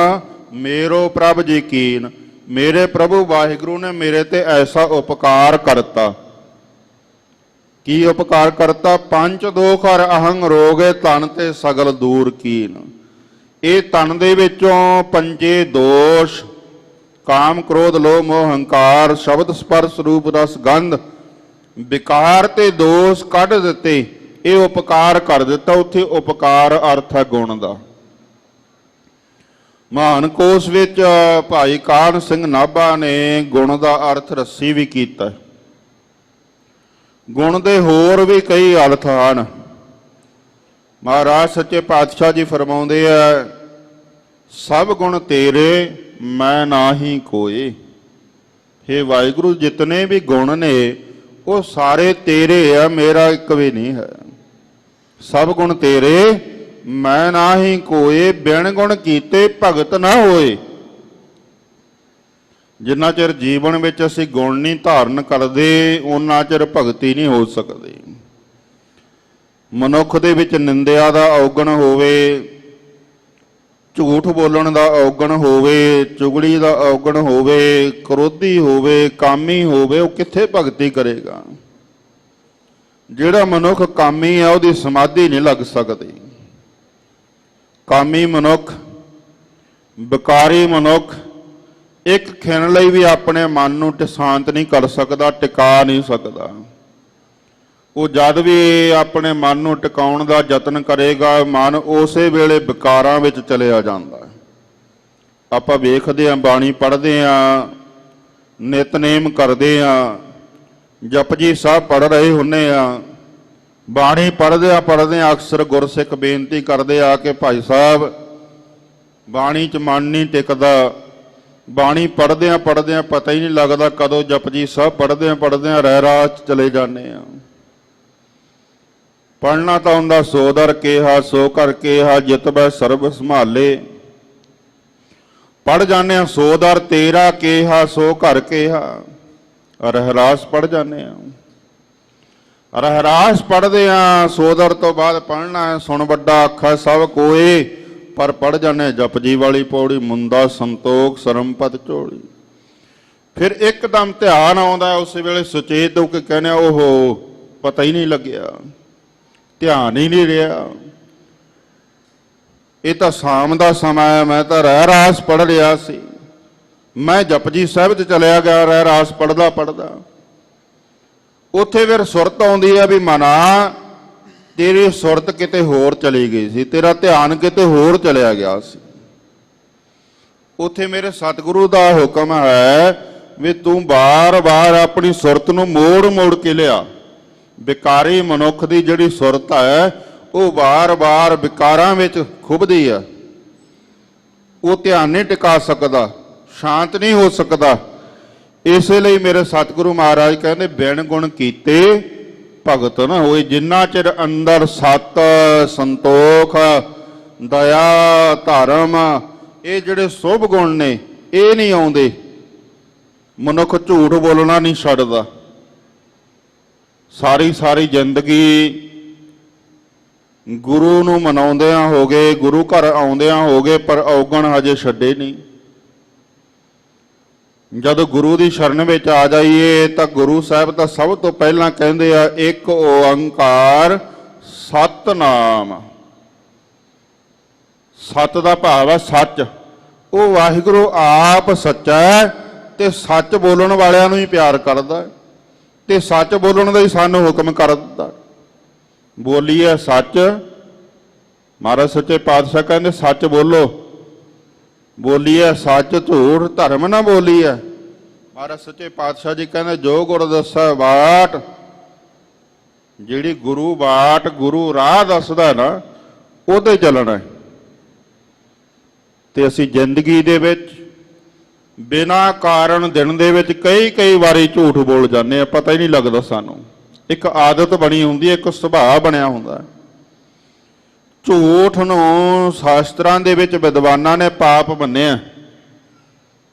ਮੇਰੋ ਪ੍ਰਭ ਜੀ ਕੀਨ। ਮੇਰੇ ਪ੍ਰਭੂ ਵਾਹਿਗੁਰੂ ਨੇ ਮੇਰੇ ਤੇ ਐਸਾ ਉਪਕਾਰ ਕਰਤਾ। ਕੀ ਉਪਕਾਰ ਕਰਤਾ? ਪੰਜ ਦੋਖ ਔਰ ਅਹੰਗ ਰੋਗ ਇਹ ਤਨ ਤੇ ਸਗਲ ਦੂਰ ਕੀਨ। ਇਹ ਤਨ ਦੇ ਵਿੱਚੋਂ ਪੰਜੇ ਦੋਸ਼ ਕਾਮ ਕ੍ਰੋਧ ਲੋਭ ਮੋਹ ਹੰਕਾਰ ਸ਼ਬਦ ਸਪਰਸ਼ ਰੂਪ ਰਸ ਗੰਧ ਵਿਕਾਰ ਤੇ ਦੋਸ਼ ਕੱਢ ਦਿੱਤੇ। ਇਹ ਉਪਕਾਰ ਕਰ ਦਿੱਤਾ। ਉੱਥੇ ਉਪਕਾਰ ਅਰਥ ਹੈ ਗੁਣ ਦਾ। ਮਹਾਨ ਕੋਸ਼ ਵਿੱਚ ਭਾਈ ਕਾਹਨ ਸਿੰਘ ਨਾਭਾ ਨੇ ਗੁਣ ਦਾ ਅਰਥ ਰੱਸੀ ਵੀ ਕੀਤਾ। ਗੁਣ ਦੇ ਹੋਰ ਵੀ ਕਈ ਅਰਥ ਹਨ। ਮਹਾਰਾਜ ਸੱਚੇ ਪਾਤਸ਼ਾਹ ਜੀ ਫਰਮਾਉਂਦੇ ਆ, ਸਭ ਗੁਣ ਤੇਰੇ ਮੈਂ ਨਾਹੀ ਕੋਏ। ਹੇ ਵਾਹਿਗੁਰੂ, ਜਿਤਨੇ ਵੀ ਗੁਣ ਨੇ ਉਹ ਸਾਰੇ ਤੇਰੇ ਆ, ਮੇਰਾ ਇੱਕ ਵੀ ਨਹੀਂ ਹੈ। ਸਭ ਗੁਣ ਤੇਰੇ ਮੈਂ ਨਾਹੀ ਕੋਏ, ਬਿਨ ਗੁਣ ਕੀਤੇ ਭਗਤ ਨਾ ਹੋਏ। ਜਿੰਨਾ ਚਿਰ ਜੀਵਨ ਵਿੱਚ ਅਸੀਂ ਗੁਣ ਨਹੀਂ ਧਾਰਨ ਕਰਦੇ, ਉਹਨਾਂ ਚਿਰ ਭਗਤੀ ਨਹੀਂ ਹੋ ਸਕਦੀ। ਮਨੁੱਖ ਦੇ ਵਿੱਚ ਨਿੰਦਿਆ ਦਾ ਔਗਣ ਹੋਵੇ, ਝੂਠ ਬੋਲਣ ਦਾ ਔਗਣ ਹੋਵੇ, ਚੁਗਲੀ ਦਾ ਔਗਣ ਹੋਵੇ, ਕ੍ਰੋਧੀ ਹੋਵੇ, ਕਾਮੀ ਹੋਵੇ, ਉਹ ਕਿੱਥੇ ਭਗਤੀ ਕਰੇਗਾ? ਜਿਹੜਾ ਮਨੁੱਖ ਕਾਮੀ ਹੈ ਉਹਦੀ ਸਮਾਧੀ ਨਹੀਂ ਲੱਗ ਸਕਦੀ। ਕਾਮੀ ਮਨੁੱਖ, ਵਿਕਾਰੀ ਮਨੁੱਖ ਇੱਕ ਖਿਣ ਲਈ ਵੀ ਆਪਣੇ ਮਨ ਨੂੰ ਸ਼ਾਂਤ ਨਹੀਂ ਕਰ ਸਕਦਾ, ਟਿਕਾ ਨਹੀਂ ਸਕਦਾ। ਉਹ ਜਦ ਵੀ ਆਪਣੇ ਮਨ ਨੂੰ ਟਿਕਾਉਣ ਦਾ ਯਤਨ ਕਰੇਗਾ, ਮਨ ਉਸੇ ਵੇਲੇ ਵਿਕਾਰਾਂ ਵਿੱਚ ਚਲਿਆ ਜਾਂਦਾ। ਆਪਾਂ ਵੇਖਦੇ ਹਾਂ, ਬਾਣੀ ਪੜ੍ਹਦੇ ਹਾਂ, ਨਿਤਨੇਮ ਕਰਦੇ ਹਾਂ, ਜਪਜੀ ਸਾਹਿਬ ਪੜ੍ਹ ਰਹੇ ਹੁੰਨੇ ਆ, ਬਾਣੀ ਪੜ੍ਹਦੇ ਆ ਅਕਸਰ ਗੁਰਸਿੱਖ ਬੇਨਤੀ ਕਰਦੇ ਆ ਕਿ ਭਾਈ ਸਾਹਿਬ ਬਾਣੀ 'ਚ ਮਨ ਨਹੀਂ ਟਿਕਦਾ। ਬਾਣੀ ਪੜ੍ਹਦੇ ਆ ਪਤਾ ਹੀ ਨਹੀਂ ਲੱਗਦਾ ਕਦੋਂ ਜਪਜੀ ਸਾਹਿਬ ਪੜ੍ਹਦੇ ਆ ਰਹਿ ਰਾਹ 'ਚ ਚਲੇ ਜਾਂਦੇ ਆ। ਪੜ੍ਹਨਾ ਤਾਂ ਹੁੰਦਾ ਸੋ ਦਰ ਕੇਹਾ ਸੋ ਕਰ ਕੇਹਾ ਜਿਤਬੈ ਸਰਬ ਸੰਭਾਲੇ। ਪੜ੍ਹ ਜਾਂਦੇ ਆ ਸੋ ਦਰ ਤੇਰਾ ਕੇਹਾ ਸੋ ਘਰ ਕੇਹਾ। ਰਹਿਰਾਸ ਪੜ੍ਹ ਜਾਂਦੇ ਆ। ਰਹਿਰਾਸ ਪੜ੍ਹਦੇ ਆ, ਸੋ ਦਰ ਤੋਂ ਬਾਅਦ ਪੜ੍ਹਨਾ ਹੈ ਸੁਣ ਵੱਡਾ ਆਖਾ ਸਭ ਕੋਏ। ਪਰ ਪੜ੍ਹ ਜਾਂਦੇ ਜਪਜੀ ਵਾਲੀ ਪੌੜੀ, ਮੁੰਦਾ ਸੰਤੋਖ ਸਰਮਪਦ ਝੋਲੀ। ਫਿਰ ਇੱਕਦਮ ਧਿਆਨ ਆਉਂਦਾ, ਉਸੇ ਵੇਲੇ ਸੁਚੇਤ ਹੋ ਕੇ ਕਹਿੰਦੇ ਓਹੋ ਪਤਾ ਹੀ ਨਹੀਂ ਲੱਗਿਆ, ਧਿਆਨ ਹੀ ਨਹੀਂ ਰਿਹਾ। ਇਹ ਤਾਂ ਸ਼ਾਮ ਦਾ ਸਮਾਂ ਹੈ, ਮੈਂ ਤਾਂ ਰਹਿਰਾਸ ਪੜ੍ਹ ਰਿਹਾ ਸੀ। ਮੈਂ ਜਪਜੀ ਸਾਹਿਬ 'ਚ ਚਲਿਆ ਗਿਆ ਰਹਿਰਾਸ ਪੜ੍ਹਦਾ। ਉੱਥੇ ਫਿਰ ਸੁਰਤ ਆਉਂਦੀ ਹੈ ਵੀ ਮਨਾ ਤੇਰੀ ਸੁਰਤ ਕਿਤੇ ਹੋਰ ਚਲੀ ਗਈ ਸੀ, ਤੇਰਾ ਧਿਆਨ ਕਿਤੇ ਹੋਰ ਚਲਿਆ ਗਿਆ ਸੀ। ਉੱਥੇ ਮੇਰੇ ਸਤਿਗੁਰੂ ਦਾ ਹੁਕਮ ਹੈ ਵੀ ਤੂੰ ਬਾਰ-ਬਾਰ ਆਪਣੀ ਸੁਰਤ ਨੂੰ ਮੋੜ ਕੇ ਲਿਆ। ਵਿਕਾਰੀ ਮਨੁੱਖ ਦੀ ਜਿਹੜੀ ਸੁਰਤ ਹੈ ਉਹ ਬਾਰ-ਬਾਰ ਵਿਕਾਰਾਂ ਵਿੱਚ ਖੁੱਭਦੀ ਹੈ। ਉਹ ਧਿਆਨ ਨਹੀਂ ਟਿਕਾ ਸਕਦਾ, ਸ਼ਾਂਤ ਨਹੀਂ ਹੋ ਸਕਦਾ। ਇਸੇ ਲਈ ਮੇਰੇ ਸਤਿਗੁਰੂ ਮਹਾਰਾਜ ਕਹਿੰਦੇ ਬਿਨ ਗੁਣ ਕੀਤੇ ਭਗਤ ਨਾ ਹੋਏ। ਜਿੰਨਾ ਚਿਰ ਅੰਦਰ ਸਤ, ਸੰਤੋਖ, ਦਇਆ, ਧਰਮ, ਇਹ ਜਿਹੜੇ ਸ਼ੁਭ ਗੁਣ ਨੇ ਇਹ ਨਹੀਂ ਆਉਂਦੇ, ਮਨੁੱਖ ਝੂਠ ਬੋਲਣਾ ਨਹੀਂ ਛੱਡਦਾ। ਸਾਰੀ ਜ਼ਿੰਦਗੀ ਗੁਰੂ ਨੂੰ ਮਨਾਉਂਦਿਆਂ ਹੋ ਗਏ, ਗੁਰੂ ਘਰ ਆਉਂਦਿਆਂ ਹੋ ਗਏ, ਪਰ ਔਗਣ ਹਜੇ ਛੱਡੇ ਨਹੀਂ। ਜਦੋਂ ਗੁਰੂ ਦੀ ਸ਼ਰਨ ਵਿੱਚ ਆ ਜਾਈਏ ਤਾਂ ਗੁਰੂ ਸਾਹਿਬ ਤਾਂ ਸਭ ਤੋਂ ਪਹਿਲਾਂ ਕਹਿੰਦੇ ਆ ਇੱਕ ਓੰਕਾਰ ਸਤਨਾਮ। ਸਤ ਦਾ ਭਾਵ ਹੈ ਸੱਚ। ਉਹ ਵਾਹਿਗੁਰੂ ਆਪ ਸੱਚਾ ਹੈ ਤੇ ਸੱਚ ਬੋਲਣ ਵਾਲਿਆਂ ਨੂੰ ਹੀ ਪਿਆਰ ਕਰਦਾ ਤੇ ਸੱਚ ਬੋਲਣ ਦਾ ਹੀ ਸਾਨੂੰ ਹੁਕਮ ਕਰ ਦਿੱਤਾ। ਬੋਲੀਏ ਸੱਚ। ਮਹਾਰਾਜ ਸੱਚੇ ਪਾਤਸ਼ਾਹ ਕਹਿੰਦੇ ਸੱਚ ਬੋਲੋ। ਬੋਲੀਏ ਸੱਚ, ਝੂਠ ਧਰਮ ਨਾ ਬੋਲੀਏ। ਮਹਾਰਾਜ ਸੱਚੇ ਪਾਤਸ਼ਾਹ ਜੀ ਕਹਿੰਦੇ ਜੋ ਗੁਰ ਦੱਸੈ ਬਾਟ, ਜਿਹੜੀ ਗੁਰੂ ਬਾਟ ਗੁਰੂ ਰਾਹ ਦੱਸਦਾ ਨਾ ਉਹਦੇ ਚੱਲਣਾ। ਤੇ ਅਸੀਂ ਜ਼ਿੰਦਗੀ ਦੇ ਵਿੱਚ ਬਿਨਾਂ ਕਾਰਨ ਦਿਨ ਦੇ ਵਿੱਚ ਕਈ ਵਾਰੀ ਝੂਠ ਬੋਲ ਜਾਂਦੇ ਆ, ਪਤਾ ਹੀ ਨਹੀਂ ਲੱਗਦਾ ਸਾਨੂੰ। ਇੱਕ ਆਦਤ ਬਣੀ ਹੁੰਦੀ ਹੈ, ਇੱਕ ਸੁਭਾਅ ਬਣਿਆ ਹੁੰਦਾ। ਝੂਠ ਨੂੰ ਸ਼ਾਸਤਰਾਂ ਦੇ ਵਿੱਚ ਵਿਦਵਾਨਾਂ ਨੇ ਪਾਪ ਮੰਨਿਆ।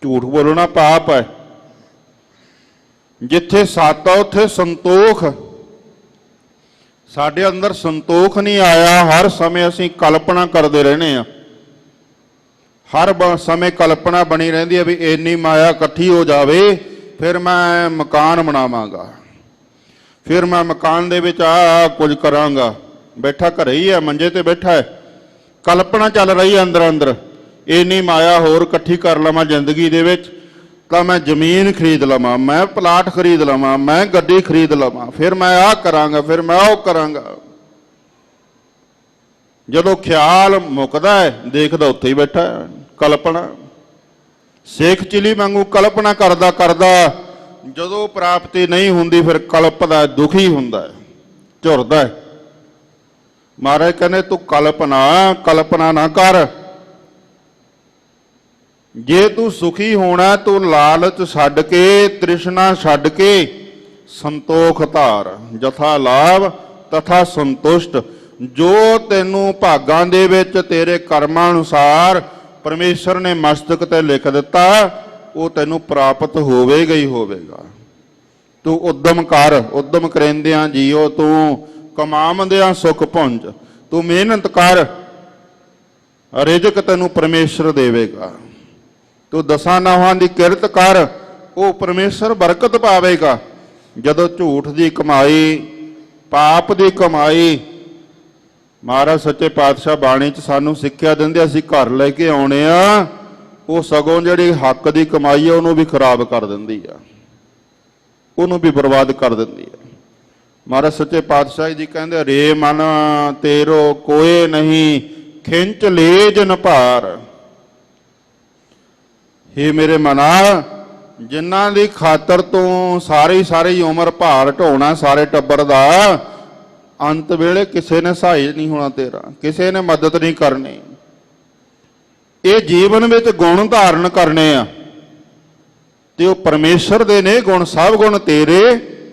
ਝੂਠ ਬੋਲਣਾ ਪਾਪ ਹੈ। ਜਿੱਥੇ ਸੱਤ ਆ ਉੱਥੇ ਸੰਤੋਖ। ਸਾਡੇ ਅੰਦਰ ਸੰਤੋਖ ਨਹੀਂ ਆਇਆ, ਹਰ ਸਮੇਂ ਅਸੀਂ ਕਲਪਨਾ ਕਰਦੇ ਰਹਿੰਦੇ ਆ। ਹਰ ਸਮੇਂ ਕਲਪਨਾ ਬਣੀ ਰਹਿੰਦੀ ਹੈ ਵੀ ਇੰਨੀ ਮਾਇਆ ਇਕੱਠੀ ਹੋ ਜਾਵੇ ਫਿਰ ਮੈਂ ਮਕਾਨ ਬਣਾਵਾਂਗਾ, ਫਿਰ ਮੈਂ ਮਕਾਨ ਦੇ ਵਿੱਚ ਆ ਕੁਝ ਕਰਾਂਗਾ। ਬੈਠਾ ਘਰੇ ਹੀ ਹੈ, ਮੰਜੇ ਤੇ ਬੈਠਾ ਹੈ, ਕਲਪਨਾ ਚੱਲ ਰਹੀ ਹੈ ਅੰਦਰ ਅੰਦਰ, ਇੰਨੀ ਮਾਇਆ ਹੋਰ ਇਕੱਠੀ ਕਰ ਲਵਾਂ ਜ਼ਿੰਦਗੀ ਦੇ ਵਿੱਚ ਤਾਂ ਮੈਂ ਜ਼ਮੀਨ ਖਰੀਦ ਲਵਾਂ, ਮੈਂ ਪਲਾਟ ਖਰੀਦ ਲਵਾਂ, ਮੈਂ ਗੱਡੀ ਖਰੀਦ ਲਵਾਂ, ਫਿਰ ਮੈਂ ਆਹ ਕਰਾਂਗਾ, ਫਿਰ ਮੈਂ ਉਹ ਕਰਾਂਗਾ। ਜਦੋਂ ਖਿਆਲ ਮੁੱਕਦਾ ਹੈ ਦੇਖਦਾ ਉੱਥੇ ਹੀ ਬੈਠਾ ਹੈ, ਕਲਪਨਾ। ਸੇਖ ਚਿਲੀ ਵਾਂਗੂ ਕਲਪਨਾ ਕਰਦਾ ਕਰਦਾ ਜਦੋਂ ਪ੍ਰਾਪਤੀ ਨਹੀਂ ਹੁੰਦੀ ਫਿਰ ਕਲਪਦਾ, ਦੁਖੀ ਹੁੰਦਾ ਹੈ, ਝੁਰਦਾ ਹੈ। ਮਹਾਰਾਜ ਕਹਿੰਦੇ ਤੂੰ ਕਲਪਨਾ ਨਾ ਕਰ। ਜੇ ਤੂੰ ਸੁਖੀ ਹੋਣਾ ਤੂੰ ਲਾਲਚ ਛੱਡ ਕੇ, ਤ੍ਰਿਸ਼ਨਾ ਛੱਡ ਕੇ ਸੰਤੋਖ ਧਾਰ। ਜਥਾ ਲਾਭ ਤਥਾ ਸੰਤੁਸ਼ਟ। ਜੋ ਤੈਨੂੰ ਭਾਗਾਂ ਦੇ ਵਿੱਚ ਤੇਰੇ ਕਰਮਾਂ ਅਨੁਸਾਰ ਪਰਮੇਸ਼ਰ ਨੇ ਮਸਤਕ ਤੇ ਲਿਖ ਦਿੱਤਾ ਉਹ ਤੈਨੂੰ ਪ੍ਰਾਪਤ ਹੋਵੇਗਾ ਹੀ ਹੋਵੇਗਾ। ਤੂੰ ਉਦਮ ਕਰ, ਉਦਮ ਕਰਿੰਦਿਆਂ ਜੀਓ ਤੂੰ ਕਮਾਵੰਦਿਆਂ ਸੁਖ ਪੁੰਜ। ਤੂੰ ਮਿਹਨਤ ਕਰ, ਰਿਜ਼ਕ ਤੈਨੂੰ ਪਰਮੇਸ਼ਰ ਦੇਵੇਗਾ। ਤੂੰ ਦਸਾਂ ਨਾਹਾਂ ਦੀ ਕਿਰਤ ਕਰ, ਉਹ ਪਰਮੇਸ਼ਰ ਬਰਕਤ ਪਾਵੇਗਾ। ਜਦੋਂ ਝੂਠ ਦੀ ਕਮਾਈ, ਪਾਪ ਦੀ ਕਮਾਈ, ਮਹਾਰਾਜ ਸੱਚੇ ਪਾਤਸ਼ਾਹ ਬਾਣੀ 'ਚ ਸਾਨੂੰ ਸਿੱਖਿਆ ਦਿੰਦੇ ਅਸੀਂ ਘਰ ਲੈ ਕੇ ਆਉਣੇ ਆ, ਉਹ ਸਗੋਂ ਜਿਹੜੀ ਹੱਕ ਦੀ ਕਮਾਈ ਆ ਉਹਨੂੰ ਵੀ ਖਰਾਬ ਕਰ ਦਿੰਦੀ ਆ, ਉਹਨੂੰ ਵੀ ਬਰਬਾਦ ਕਰ ਦਿੰਦੀ ਆ। ਮਹਾਰਾਜ ਸੱਚੇ ਪਾਤਸ਼ਾਹ ਜੀ ਕਹਿੰਦੇ ਰੇ ਮਨ ਤੇਰੋ ਕੋਏ ਨਹੀਂ, ਖਿੰਚ ਲੈ ਜਨ ਭਾਰ। हे ਮੇਰੇ ਮਨਾ, ਜਿਨ੍ਹਾਂ ਦੀ ਖਾਤਰ ਤੂੰ ਸਾਰੀ ਉਮਰ ਭਾਰ ਢੋਣਾ ਸਾਰੇ ਟੱਬਰ ਦਾ, ਅੰਤ ਵੇਲੇ ਕਿਸੇ ਨੇ ਸਹਾਈ ਨਹੀਂ ਹੋਣਾ ਤੇਰਾ, ਕਿਸੇ ਨੇ ਮਦਦ ਨਹੀਂ ਕਰਨੀ। ਇਹ ਜੀਵਨ ਵਿੱਚ ਗੁਣ ਧਾਰਨ ਕਰਨੇ ਆ ਤੇ ਉਹ ਪਰਮੇਸ਼ਰ ਦੇ ਨੇ ਗੁਣ, ਸਭ ਗੁਣ ਤੇਰੇ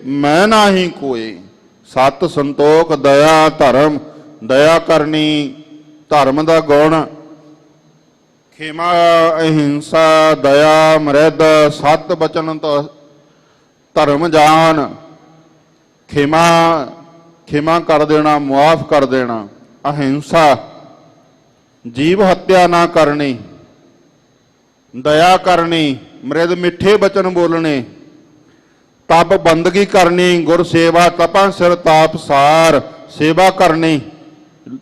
ਮੈਂ ਨਾਹੀਂ ਕੋਈ। ਸਤ ਸੰਤੋਖ ਦਇਆ ਧਰਮ, ਦਇਆ ਕਰਨੀ ਧਰਮ ਦਾ ਗੁਣ, ਖੇਮਾ ਅਹਿੰਸਾ ਦਇਆ ਮਰਦ ਸਤ ਬਚਨ ਧਰਮ ਜਾਨ। ਖੇਮਾ ਕਰ ਦੇਣਾ, ਮੁਆਫ ਕਰ ਦੇਣਾ, ਅਹਿੰਸਾ ਜੀਵ ਹੱਤਿਆ ਨਾ ਕਰਨੀ, ਦਇਆ ਕਰਨੀ, ਮਰਦ ਮਿੱਠੇ ਬਚਨ ਬੋਲਣੇ, ਤਪ ਬੰਦਗੀ ਕਰਨੀ, ਗੁਰ ਸੇਵਾ ਤਪਾਂ ਸਿਰ ਤਾਪ ਸਾਰ। ਸੇਵਾ ਕਰਨੀ,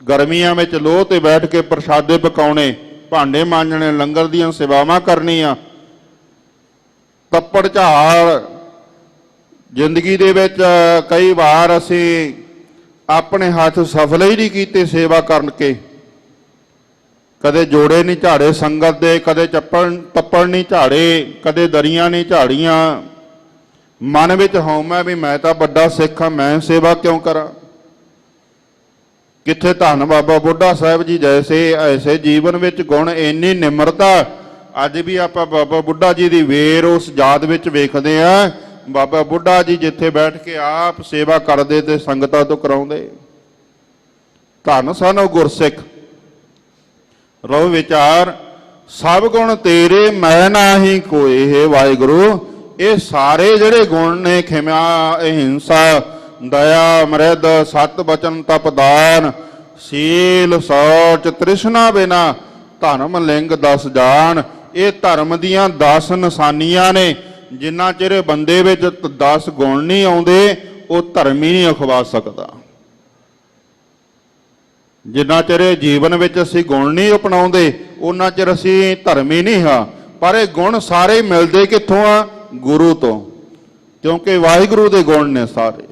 ਗਰਮੀਆਂ ਵਿੱਚ ਲੋਹ ਤੇ ਬੈਠ ਕੇ ਪ੍ਰਸ਼ਾਦੇ ਪਕਾਉਣੇ, ਭਾਂਡੇ ਮਾਂਜਣੇ, ਲੰਗਰ ਦੀਆਂ ਸੇਵਾਵਾਂ ਕਰਨੀਆਂ। ਤੱਪੜ ਝਾੜ ਜ਼ਿੰਦਗੀ ਦੇ ਵਿੱਚ ਕਈ ਵਾਰ ਅਸੀਂ ਆਪਣੇ ਹੱਥ ਸਫਲ ਹੀ ਨਹੀਂ ਕੀਤੇ ਸੇਵਾ ਕਰਨ ਕੇ। ਕਦੇ ਜੋੜੇ ਨਹੀਂ ਝਾੜੇ ਸੰਗਤ ਦੇ, ਕਦੇ ਤੱਪੜ ਨਹੀਂ ਝਾੜੇ, ਕਦੇ ਦਰੀਆਂ ਨਹੀਂ ਝਾੜੀਆਂ। ਮਨ ਵਿੱਚ ਹਉਮੈ ਵੀ ਮੈਂ ਤਾਂ ਵੱਡਾ ਸਿੱਖ ਹਾਂ, ਮੈਂ ਸੇਵਾ ਕਿਉਂ ਕਰਾਂ। ਕਿੱਥੇ ਧੰਨ ਬਾਬਾ ਬੁੱਢਾ ਸਾਹਿਬ ਜੀ ਜੈਸੇ ਐਸੇ ਜੀਵਨ ਵਿੱਚ ਗੁਣ, ਇੰਨੀ ਨਿਮਰਤਾ। ਅੱਜ ਵੀ ਆਪਾਂ ਬਾਬਾ ਬੁੱਢਾ ਜੀ ਦੀ ਵੇਰ ਉਸ ਯਾਦ ਵਿੱਚ ਵੇਖਦੇ ਆ। ਬਾਬਾ ਬੁੱਢਾ ਜੀ ਜਿੱਥੇ ਬੈਠ ਕੇ ਆਪ ਸੇਵਾ ਕਰਦੇ ਤੇ ਸੰਗਤਾਂ ਤੋਂ ਕਰਾਉਂਦੇ। ਧੰਨ ਸਨ ਉਹ ਗੁਰਸਿੱਖ। ਰੋ ਵਿਚਾਰ ਸਭ ਗੁਣ ਤੇਰੇ ਮੈਂ ਨਾਹੀਂ ਕੋਈ। ਹੈ ਵਾਹਿਗੁਰੂ, ਇਹ ਸਾਰੇ ਜਿਹੜੇ ਗੁਣ ਨੇ, ਖਿਮਾ ਅਹਿੰਸਾ ਦਇਆ ਮਰਦ ਸਤ ਬਚਨ ਤਪ ਦਾਨ, ਸੀਲ ਸੌਚ ਤ੍ਰਿਸ਼ਨਾ ਬਿਨਾ, ਧਰਮ ਲਿੰਗ 10 ਜਾਨ। ਇਹ ਧਰਮ ਦੀਆਂ 10 ਨਿਸ਼ਾਨੀਆਂ ਨੇ। ਜਿੰਨਾ ਚਿਰ ਬੰਦੇ ਵਿੱਚ 10 ਗੁਣ ਨਹੀਂ ਆਉਂਦੇ ਉਹ ਧਰਮ ਹੀ ਨਹੀਂ ਅਖਵਾ ਸਕਦਾ। ਜਿੰਨਾ ਚਿਰ ਜੀਵਨ ਵਿੱਚ ਅਸੀਂ ਗੁਣ ਨਹੀਂ ਅਪਣਾਉਂਦੇ ਉਹਨਾਂ ਚਿਰ ਅਸੀਂ ਧਰਮੀ ਨਹੀਂ ਹਾਂ। ਪਰ ਇਹ ਗੁਣ ਸਾਰੇ ਮਿਲਦੇ ਕਿੱਥੋਂ ਆ? ਗੁਰੂ ਤੋਂ, ਕਿਉਂਕਿ ਵਾਹਿਗੁਰੂ ਦੇ ਗੁਣ ਨੇ ਸਾਰੇ,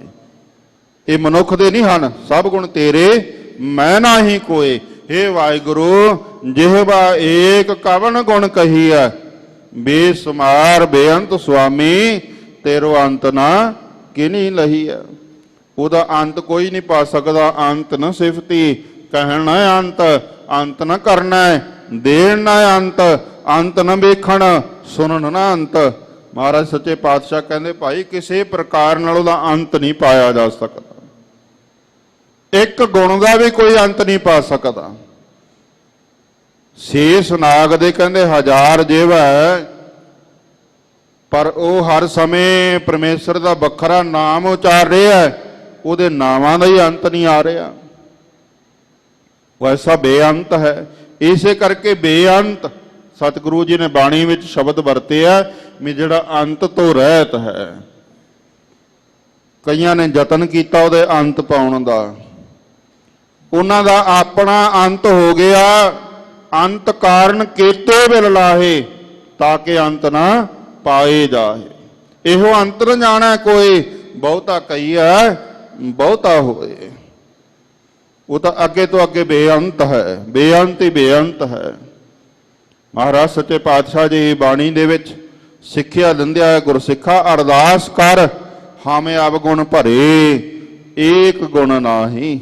ਇਹ ਮਨੁੱਖ ਦੇ ਨਹੀਂ ਹਨ। ਸਭ ਗੁਣ ਤੇਰੇ ਮੈਂ ਨਾਹੀਂ ਕੋਏ। हे ਵਾਹਿਗੁਰੂ, ਜਿਹਵਾ ਏਕ ਕਵਨ ਗੁਣ ਕਹੀ ਹੈ, ਬੇਸੁਮਾਰ ਬੇਅੰਤ ਸੁਆਮੀ, ਤੇਰੋ ਅੰਤ ਨਾ ਕਿਨੀ ਲਹੀ ਹੈ। ਉਹਦਾ ਅੰਤ ਕੋਈ ਨਹੀਂ ਪਾ ਸਕਦਾ। ਅੰਤ ਨਾ ਸਿਫਤੀ, ਕਹਿਣਾ ਅੰਤ, ਅੰਤ ਨਾ ਕਰਨਾ, ਦੇਣ ਨਾ ਅੰਤ, ਅੰਤ ਨਾ ਵੇਖਣ, ਸੁਣਨ ਨਾ ਅੰਤ। ਮਹਾਰਾਜ ਸੱਚੇ ਪਾਤਸ਼ਾਹ ਕਹਿੰਦੇ ਭਾਈ ਕਿਸੇ ਪ੍ਰਕਾਰ ਨਾਲ ਉਹਦਾ ਅੰਤ ਨਹੀਂ ਪਾਇਆ ਜਾ ਸਕਦਾ। ਇੱਕ ਗੁਣ ਦਾ ਵੀ ਕੋਈ ਅੰਤ ਨਹੀਂ ਪਾ ਸਕਦਾ। ਸ਼ੇਸ਼ ਨਾਗ ਦੇ ਕਹਿੰਦੇ 1000 ਜੀਵ ਹੈ, ਪਰ ਉਹ ਹਰ ਸਮੇਂ ਪਰਮੇਸ਼ਰ ਦਾ ਵੱਖਰਾ ਨਾਮ ਉਚਾਰ ਰਿਹਾ ਹੈ, ਉਹਦੇ ਨਾਵਾਂ ਦਾ ਹੀ ਅੰਤ ਨਹੀਂ ਆ ਰਿਹਾ। ਉਹ ਐਸਾ ਬੇਅੰਤ ਹੈ। ਇਸੇ ਕਰਕੇ ਬੇਅੰਤ ਸਤਿਗੁਰੂ ਜੀ ਨੇ ਬਾਣੀ ਵਿੱਚ ਸ਼ਬਦ ਵਰਤਿਆ ਵੀ ਜਿਹੜਾ ਅੰਤ ਤੋਂ ਰਹਿਤ ਹੈ। ਕਈਆਂ ਨੇ ਯਤਨ ਕੀਤਾ ਉਹਦੇ ਅੰਤ ਪਾਉਣ ਦਾ, ਉਹਨਾਂ ਦਾ ਆਪਣਾ ਅੰਤ ਹੋ ਗਿਆ। ਅੰਤ ਕਾਰਨ ਕੀਤੇ ਬਿਲ ਲਾਹੇ, ਤਾਂ ਕਿ ਅੰਤ ਨਾ ਪਾਏ ਜਾਏ। ਇਹੋ ਅੰਤਰ ਜਾਣਾ ਕੋਈ, ਬਹੁਤਾ ਕਹੀਆ ਬਹੁਤਾ ਹੋਏ। ਉਹ ਤਾਂ ਅੱਗੇ ਤੋਂ ਅੱਗੇ ਬੇਅੰਤ ਹੈ, ਬੇਅੰਤ ਹੀ ਬੇਅੰਤ ਹੈ। ਮਹਾਰਾਜ ਸੱਚੇ ਪਾਤਸ਼ਾਹ ਜੀ ਬਾਣੀ ਦੇ ਵਿੱਚ ਸਿੱਖਿਆ ਦਿੰਦੇ ਆ, ਗੁਰਸਿੱਖਾ ਅਰਦਾਸ ਕਰ ਹਾਮੇ ਅਵਗੁਣ ਭਰੇ, ਏਕ ਗੁਣ ਨਾਹੀ।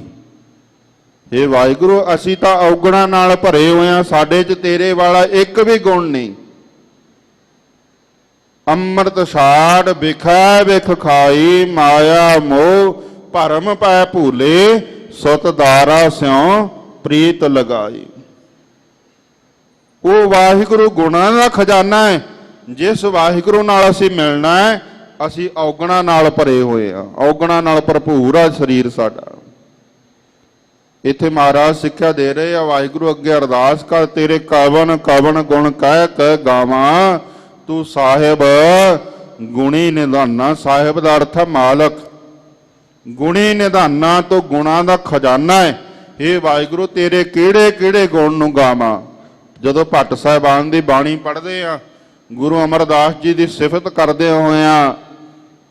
ਇਹ ਵਾਹਿਗੁਰੂ ਅਸੀਂ ਤਾਂ ਔਗੁਣਾਂ ਨਾਲ ਭਰੇ ਹੋਏ ਆ, ਸਾਡੇ 'ਚ ਤੇਰੇ ਵਾਲਾ ਇੱਕ ਵੀ ਗੁਣ ਨਹੀਂ। ਅੰਮ੍ਰਿਤ ਛਾੜ ਵਿਖੈ ਵਿਖ ਖਾਈ, ਮਾਇਆ ਮੋਹ ਭਰਮ ਪੈ ਭੂਲੇ, ਸੁਤ ਦਾਰਾ ਸਿਉ ਪ੍ਰੀਤ ਲਗਾਈ। ਉਹ ਵਾਹਿਗੁਰੂ ਗੁਣਾਂ ਦਾ ਖਜ਼ਾਨਾ ਹੈ। ਜਿਸ ਵਾਹਿਗੁਰੂ ਨਾਲ ਅਸੀਂ ਮਿਲਣਾ ਹੈ, ਅਸੀਂ ਔਗੁਣਾਂ ਨਾਲ ਭਰੇ ਹੋਏ ਆ, ਔਗੁਣਾਂ ਨਾਲ ਭਰਪੂਰ ਆ ਸਰੀਰ ਸਾਡਾ। ਇੱਥੇ ਮਹਾਰਾਜ ਸਿੱਖਿਆ ਦੇ ਰਹੇ ਆ, ਵਾਹਿਗੁਰੂ ਅੱਗੇ ਅਰਦਾਸ ਕਰ, ਤੇਰੇ ਕਵਨ ਕਵਨ ਗੁਣ ਕਹਿ ਕਹਿ ਗਾਵਾਂ, ਤੂੰ ਸਾਹਿਬ ਗੁਣੀ ਨਿਧਾਨਾ। ਸਾਹਿਬ ਦਾ ਅਰਥ ਹੈ ਮਾਲਕ, ਗੁਣੀ ਨਿਧਾਨਾ ਤੋਂ ਗੁਣਾਂ ਦਾ ਖਜ਼ਾਨਾ ਹੈ। ਇਹ ਵਾਹਿਗੁਰੂ ਤੇਰੇ ਕਿਹੜੇ ਕਿਹੜੇ ਗੁਣ ਨੂੰ ਗਾਵਾਂ। ਜਦੋਂ ਭੱਟ ਸਾਹਿਬਾਨ ਦੀ ਬਾਣੀ ਪੜ੍ਹਦੇ ਆ, ਗੁਰੂ ਅਮਰਦਾਸ ਜੀ ਦੀ ਸਿਫਤ ਕਰਦੇ ਹੋਇਆਂ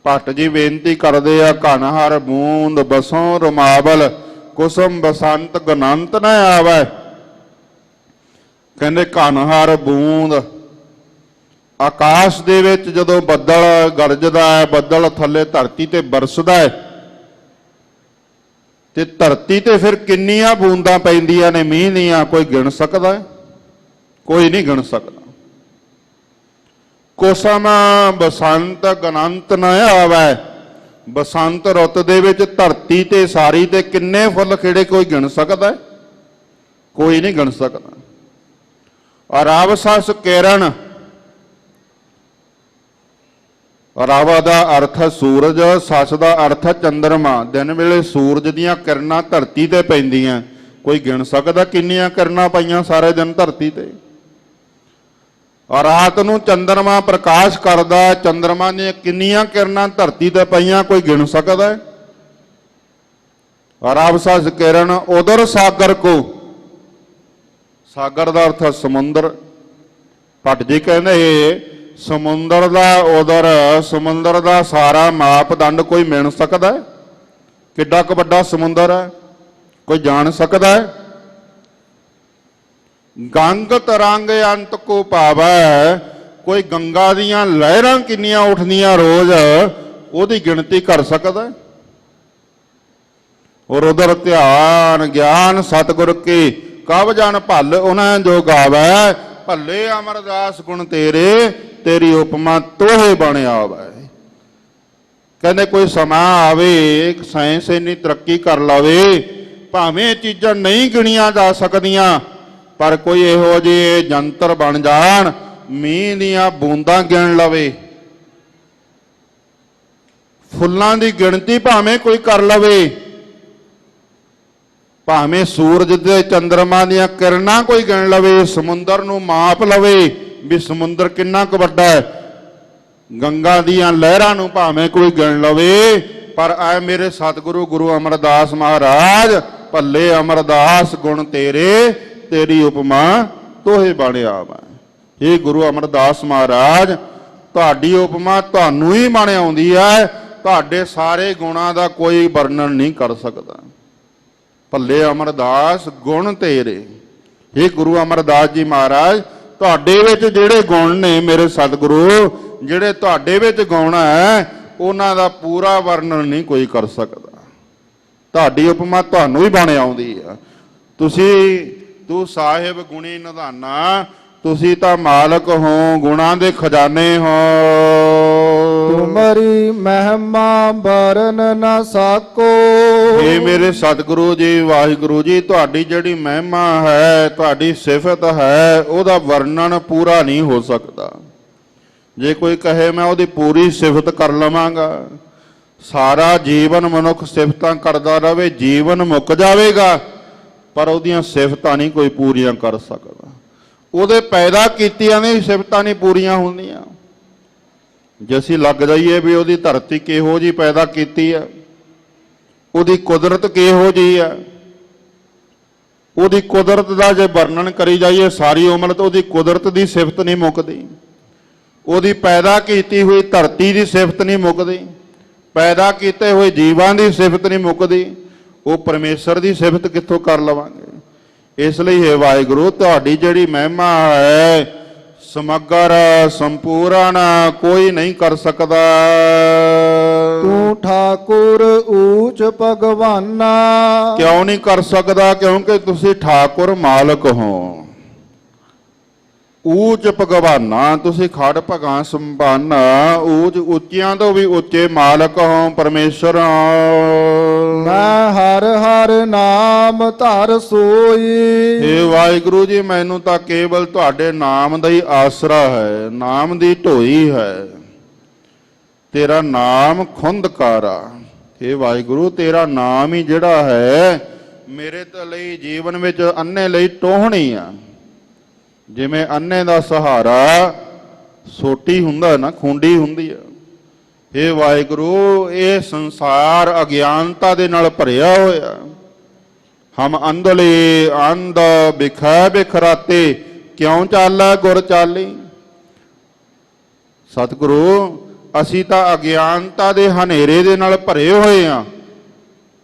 ਭੱਟ ਜੀ ਬੇਨਤੀ ਕਰਦੇ ਆ, ਘਨ ਹਰ ਬੂੰਦ ਬਸੋਂ ਰਮਾਵਲ, ਕੁਸਮ ਬਸੰਤ ਗਨੰਤ ਨਾ ਆਵੈ। ਕਹਿੰਦੇ ਘਨ ਹਰ ਬੂੰਦ, ਆਕਾਸ਼ ਦੇ ਵਿੱਚ ਜਦੋਂ ਬੱਦਲ ਗਰਜਦਾ ਹੈ, ਬੱਦਲ ਥੱਲੇ ਧਰਤੀ ਤੇ ਬਰਸਦਾ ਹੈ, ਤੇ ਧਰਤੀ ਤੇ ਫਿਰ ਕਿੰਨੀਆਂ ਬੂੰਦਾਂ ਪੈਂਦੀਆਂ ਨੇ ਮੀਂਹ ਦੀਆਂ, ਕੋਈ ਗਿਣ ਸਕਦਾ ਹੈ? ਕੋਈ ਨਹੀਂ ਗਿਣ ਸਕਦਾ। ਕੁਸਮ ਬਸੰਤ ਗਨੰਤ ਨਾ ਆਵੈ। ਬਸੰਤ ਰੁੱਤ ਦੇ ਵਿੱਚ ਧਰਤੀ ਤੇ ਸਾਰੀ ਤੇ ਕਿੰਨੇ ਫੁੱਲ ਖਿੜੇ, ਕੋਈ ਗਿਣ ਸਕਦਾ? ਕੋਈ ਨਹੀਂ ਗਿਣ ਸਕਦਾ। ਰਵ ਸਸ ਕਿਰਨ, ਰਾਵਾ ਦਾ ਅਰਥ ਹੈ ਸੂਰਜ, ਸੱਸ ਦਾ ਅਰਥ ਹੈ ਚੰਦਰਮਾ। ਦਿਨ ਵੇਲੇ ਸੂਰਜ ਦੀਆਂ ਕਿਰਨਾਂ ਧਰਤੀ ਤੇ ਪੈਂਦੀਆਂ, ਕੋਈ ਗਿਣ ਸਕਦਾ ਕਿੰਨੀਆਂ ਕਿਰਨਾਂ ਪਈਆਂ ਸਾਰੇ ਦਿਨ ਧਰਤੀ ਤੇ। ਰਾਤ ਨੂੰ ਚੰਦਰਮਾ ਪ੍ਰਕਾਸ਼ ਕਰਦਾ, ਚੰਦਰਮਾ ਦੀਆਂ ਕਿੰਨੀਆਂ ਕਿਰਨਾਂ ਧਰਤੀ ਤੇ ਪਈਆਂ, ਕੋਈ ਗਿਣ ਸਕਦਾ? ਰਵ ਸਸ ਕਿਰਨ ਉਦਰ ਸਾਗਰ ਕੋ, ਸਾਗਰ ਦਾ ਅਰਥ ਹੈ ਸਮੁੰਦਰ। ਭੱਟ ਜੀ ਕਹਿੰਦੇ ਸਮੁੰਦਰ ਦਾ ਉਦਰ, ਸਮੁੰਦਰ ਦਾ ਸਾਰਾ ਮਾਪਦੰਡ ਕੋਈ ਮਿਣ ਸਕਦਾ ਹੈ? ਕਿੱਡਾ ਕੁ ਵੱਡਾ ਸਮੁੰਦਰ ਹੈ, ਕੋਈ ਜਾਣ ਸਕਦਾ ਹੈ? ਗੰਗ ਤਰੰਗ ਅੰਤ ਕੋ ਪਾਵੈ, ਕੋਈ ਗੰਗਾ ਦੀਆਂ ਲਹਿਰਾਂ ਕਿੰਨੀਆਂ ਉੱਠਦੀਆਂ ਰੋਜ਼, ਉਹਦੀ ਗਿਣਤੀ ਕਰ ਸਕਦਾ? ਔਰ ਉਦਰ ਧਿਆਨ ਗਿਆਨ ਸਤਿਗੁਰ ਕੀ, ਕਬ ਜਨ ਭਲ ਉਹਨਾਂ ਜੋ ਗਾਵੈ, ਭੱਲੇ ਅਮਰਦਾਸ ਗੁਣ ਤੇਰੇ, ਤੇਰੀ ਉਪਮਾ ਤੋਹੇ ਬਣ ਆਵੈ। ਕਹਿੰਦੇ ਕੋਈ ਸਮਾਂ ਆਵੇ, ਸਾਇੰਸ ਇੰਨੀ ਤਰੱਕੀ ਕਰ ਲਵੇ, ਭਾਵੇਂ ਚੀਜ਼ਾਂ ਨਹੀਂ ਗਿਣੀਆਂ ਜਾ ਸਕਦੀਆਂ, ਪਰ ਕੋਈ ਇਹੋ ਜਿਹੇ ਜੰਤਰ ਬਣ ਜਾਣ, ਮੀਂਹ ਦੀਆਂ ਬੂੰਦਾਂ ਗਿਣ ਲਵੇ, ਫੁੱਲਾਂ ਦੀ ਗਿਣਤੀ ਭਾਵੇਂ ਕੋਈ ਕਰ ਲਵੇ, ਭਾਵੇਂ ਸੂਰਜ ਦੇ ਚੰਦਰਮਾ ਦੀਆਂ ਕਿਰਨਾਂ ਕੋਈ ਗਿਣ ਲਵੇ, ਸਮੁੰਦਰ ਨੂੰ ਮਾਪ ਲਵੇ ਵੀ ਸਮੁੰਦਰ ਕਿੰਨਾ ਕੁ ਵੱਡਾ ਹੈ, ਗੰਗਾ ਦੀਆਂ ਲਹਿਰਾਂ ਨੂੰ ਭਾਵੇਂ ਕੋਈ ਗਿਣ ਲਵੇ, ਪਰ ਐ ਮੇਰੇ ਸਤਿਗੁਰੂ ਗੁਰੂ ਅਮਰਦਾਸ ਮਹਾਰਾਜ, ਭੱਲੇ ਅਮਰਦਾਸ ਗੁਣ ਤੇਰੇ, ਤੇਰੀ ਉਪਮਾ ਤੋਹੇ ਬਣ ਆਵੈ। ਇਹ ਗੁਰੂ ਅਮਰਦਾਸ ਮਹਾਰਾਜ, ਤੁਹਾਡੀ ਉਪਮਾ ਤੁਹਾਨੂੰ ਹੀ ਬਣ ਆਉਂਦੀ ਹੈ, ਤੁਹਾਡੇ ਸਾਰੇ ਗੁਣਾਂ ਦਾ ਕੋਈ ਵਰਣਨ ਨਹੀਂ ਕਰ ਸਕਦਾ। ਭੱਲੇ ਅਮਰਦਾਸ ਗੁਣ ਤੇਰੇ। ਇਹ ਗੁਰੂ ਅਮਰਦਾਸ ਜੀ ਮਹਾਰਾਜ, ਤੁਹਾਡੇ ਵਿੱਚ ਜਿਹੜੇ ਗੁਣ ਨੇ ਮੇਰੇ ਸਤਿਗੁਰੂ, ਜਿਹੜੇ ਤੁਹਾਡੇ ਵਿੱਚ ਗੁਣ ਹੈ, ਉਹਨਾਂ ਦਾ ਪੂਰਾ ਵਰਣਨ ਨਹੀਂ ਕੋਈ ਕਰ ਸਕਦਾ। ਤੁਹਾਡੀ ਉਪਮਾ ਤੁਹਾਨੂੰ ਹੀ ਬਣ ਆਉਂਦੀ ਆ। ਤੂੰ ਸਾਹਿਬ ਗੁਣੀ ਨਿਧਾਨਾ, ਤੁਸੀਂ ਤਾਂ ਮਾਲਕ ਹੋ, ਗੁਣਾਂ ਦੇ ਖਜ਼ਾਨੇ ਹੋ। ਤੁਮਰੀ ਮਹਿਮਾ ਬਰਨ ਨਾ ਸਾਕੋ। ਇਹ ਮੇਰੇ ਸਤਿਗੁਰੂ ਜੀ ਵਾਹਿਗੁਰੂ ਜੀ, ਤੁਹਾਡੀ ਜਿਹੜੀ ਮਹਿਮਾ ਹੈ, ਤੁਹਾਡੀ ਸਿਫਤ ਹੈ, ਉਹਦਾ ਵਰਣਨ ਪੂਰਾ ਨਹੀਂ ਹੋ ਸਕਦਾ। ਜੇ ਕੋਈ ਕਹੇ ਮੈਂ ਉਹਦੀ ਪੂਰੀ ਸਿਫਤ ਕਰ ਲਵਾਂਗਾ, ਸਾਰਾ ਜੀਵਨ ਮਨੁੱਖ ਸਿਫਤਾਂ ਕਰਦਾ ਰਹੇ, ਜੀਵਨ ਮੁੱਕ ਜਾਵੇਗਾ, ਪਰ ਉਹਦੀਆਂ ਸਿਫਤਾਂ ਨਹੀਂ ਕੋਈ ਪੂਰੀਆਂ ਕਰ ਸਕਦਾ। ਉਹਦੇ ਪੈਦਾ ਕੀਤੀਆਂ ਨੇ ਸਿਫਤਾਂ ਨਹੀਂ ਪੂਰੀਆਂ ਹੁੰਦੀਆਂ। ਜੇ ਅਸੀਂ ਲੱਗ ਜਾਈਏ ਵੀ ਉਹਦੀ ਧਰਤੀ ਕਿਹੋ ਜਿਹੀ ਪੈਦਾ ਕੀਤੀ ਆ, ਉਹਦੀ ਕੁਦਰਤ ਕਿਹੋ ਜਿਹੀ ਆ, ਉਹਦੀ ਕੁਦਰਤ ਦਾ ਜੇ ਵਰਣਨ ਕਰੀ ਜਾਈਏ ਸਾਰੀ ਉਮਰ, ਤਾਂ ਉਹਦੀ ਕੁਦਰਤ ਦੀ ਸਿਫਤ ਨਹੀਂ ਮੁੱਕਦੀ। ਉਹਦੀ ਪੈਦਾ ਕੀਤੀ ਹੋਈ ਧਰਤੀ ਦੀ ਸਿਫਤ ਨਹੀਂ ਮੁੱਕਦੀ, ਪੈਦਾ ਕੀਤੇ ਹੋਏ ਜੀਵਾਂ ਦੀ ਸਿਫਤ ਨਹੀਂ ਮੁੱਕਦੀ, ਉਹ ਪਰਮੇਸ਼ਰ ਦੀ ਸਿਫਤ ਕਿੱਥੋਂ ਕਰ ਲਵਾਂਗੇ। ਇਸ ਲਈ ਹੈ ਵਾਹਿਗੁਰੂ, ਤੁਹਾਡੀ ਜਿਹੜੀ ਮਹਿਮਾ ਹੈ ਸਮਗਰ ਸੰਪੂਰਨ ਕੋਈ ਨਹੀਂ ਕਰ ਸਕਦਾ। ਤੂੰ ਠਾਕੁਰ ਊਚ ਭਗਵਾਨਾ। ਕਿਉਂ ਨਹੀਂ ਕਰ ਸਕਦਾ? ਕਿਉਂਕਿ ਤੁਸੀਂ ਠਾਕੁਰ ਮਾਲਕ ਹੋ। ਊਚ ਭਗਵਾਨਾ, ਤੁਸੀਂ ਖੜ ਭਗਾਂ ਸੰਭਾਨਾ, ਊਚ ਉੱਚਿਆਂ ਤੋਂ ਵੀ ਉੱਚੇ ਮਾਲਕ ਹੋ, ਪਰਮੇਸ਼ਰ ਹੋ। ਮੈਂ ਹਰ ਹਰ ਨਾਮ ਧਰ ਸੋਈ। ਏ ਵਾਹਿਗੁਰੂ ਜੀ, ਮੈਨੂੰ ਤਾਂ ਕੇਵਲ ਤੁਹਾਡੇ ਨਾਮ ਦਾ ਹੀ ਆਸਰਾ ਹੈ, ਨਾਮ ਦੀ ਢੋਈ ਹੈ। ਤੇਰਾ ਨਾਮ ਖੁੰਦਕਾਰਾ। ਏ ਵਾਹਿਗੁਰੂ, ਤੇਰਾ ਨਾਮ ਹੀ ਜਿਹੜਾ ਹੈ ਮੇਰੇ ਤੇ ਲਈ ਜੀਵਨ ਵਿੱਚ ਅੰਨੇ ਲਈ ਟੋਹਣੀ ਆ। ਜਿਵੇਂ ਅੰਨੇ ਦਾ ਸਹਾਰਾ ਸੋਟੀ ਹੁੰਦਾ ਨਾ, ਖੁੰਡੀ ਹੁੰਦੀ ਆ। हे ਵਾਹਿਗੁਰੂ, ਇਹ ਸੰਸਾਰ ਅਗਿਆਨਤਾ ਦੇ ਨਾਲ ਭਰਿਆ ਹੋਇਆ। ਹਮ ਅੰਧਲੇ ਅੰਧ ਬਿਖੈ ਬਿਖਰਾਤੇ, ਕਿਉਂ ਚਾਲੈ ਗੁਰ ਚਾਲੀ। ਸਤਿਗੁਰੂ, ਅਸੀਂ ਤਾਂ ਅਗਿਆਨਤਾ ਦੇ ਹਨੇਰੇ ਦੇ ਨਾਲ ਭਰੇ ਹੋਏ ਆ।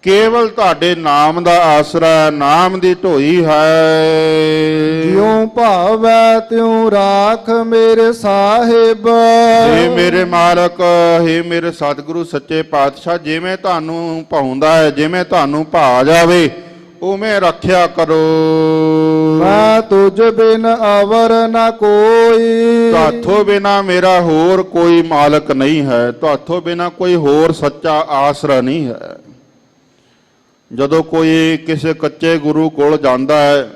ਕੇਵਲ ਤੁਹਾਡੇ ਨਾਮ ਦਾ ਆਸਰਾ, ਨਾਮ ਦੀ ਢੋਈ ਹੈ। ਜਿਉ ਭਾਵੈ ਤਿਉ ਰਾਖ ਮੇਰੇ ਸਾਹਿਬ। ਹੇ ਮੇਰੇ ਮਾਲਕ, ਹੇ ਮੇਰੇ ਸਤਿਗੁਰੂ ਸੱਚੇ ਪਾਤਸ਼ਾਹ, ਜਿਵੇਂ ਤੁਹਾਨੂੰ ਭਾਉਂਦਾ ਹੈ, ਜਿਵੇਂ ਤੁਹਾਨੂੰ ਭਾ ਜਾਵੇ, ਉਵੇਂ ਰੱਖਿਆ ਕਰੋ। ਮੈਂ ਤੁਝ ਬਿਨ ਅਵਰ ਨ ਕੋਈ। ਤੁਹਾਥੋਂ ਬਿਨਾ ਮੇਰਾ ਹੋਰ ਕੋਈ ਮਾਲਕ ਨਹੀਂ ਹੈ, ਤੁਹਾਥੋਂ ਬਿਨਾ ਕੋਈ ਹੋਰ ਸੱਚਾ ਆਸਰਾ ਨਹੀਂ ਹੈ। ਜਦੋਂ ਕੋਈ ਕਿਸੇ ਕੱਚੇ ਗੁਰੂ ਕੋਲ ਜਾਂਦਾ ਹੈ,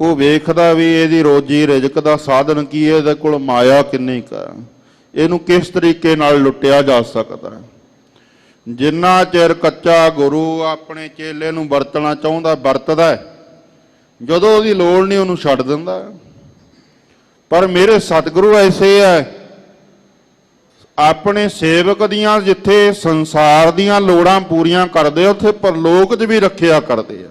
ਉਹ ਵੇਖਦਾ ਵੀ ਇਹਦੀ ਰੋਜੀ ਰਿਜ਼ਕ ਦਾ ਸਾਧਨ ਕੀ ਹੈ, ਇਹਦੇ ਕੋਲ ਮਾਇਆ ਕਿੰਨੀ ਕੁ ਹੈ, ਇਹਨੂੰ ਕਿਸ ਤਰੀਕੇ ਨਾਲ ਲੁੱਟਿਆ ਜਾ ਸਕਦਾ ਹੈ। ਜਿੰਨਾ ਚਿਰ ਕੱਚਾ ਗੁਰੂ ਆਪਣੇ ਚੇਲੇ ਨੂੰ ਵਰਤਣਾ ਚਾਹੁੰਦਾ ਵਰਤਦਾ ਹੈ, ਜਦੋਂ ਉਹਦੀ ਲੋੜ ਨਹੀਂ ਉਹਨੂੰ ਛੱਡ ਦਿੰਦਾ। ਪਰ ਮੇਰੇ ਸਤਿਗੁਰੂ ਐਸੇ ਹੈ, ਆਪਣੇ ਸੇਵਕ ਦੀਆਂ ਜਿੱਥੇ ਸੰਸਾਰ ਦੀਆਂ ਲੋੜਾਂ ਪੂਰੀਆਂ ਕਰਦੇ, ਉੱਥੇ ਪਰਲੋਕ 'ਚ ਵੀ ਰੱਖਿਆ ਕਰਦੇ ਆ।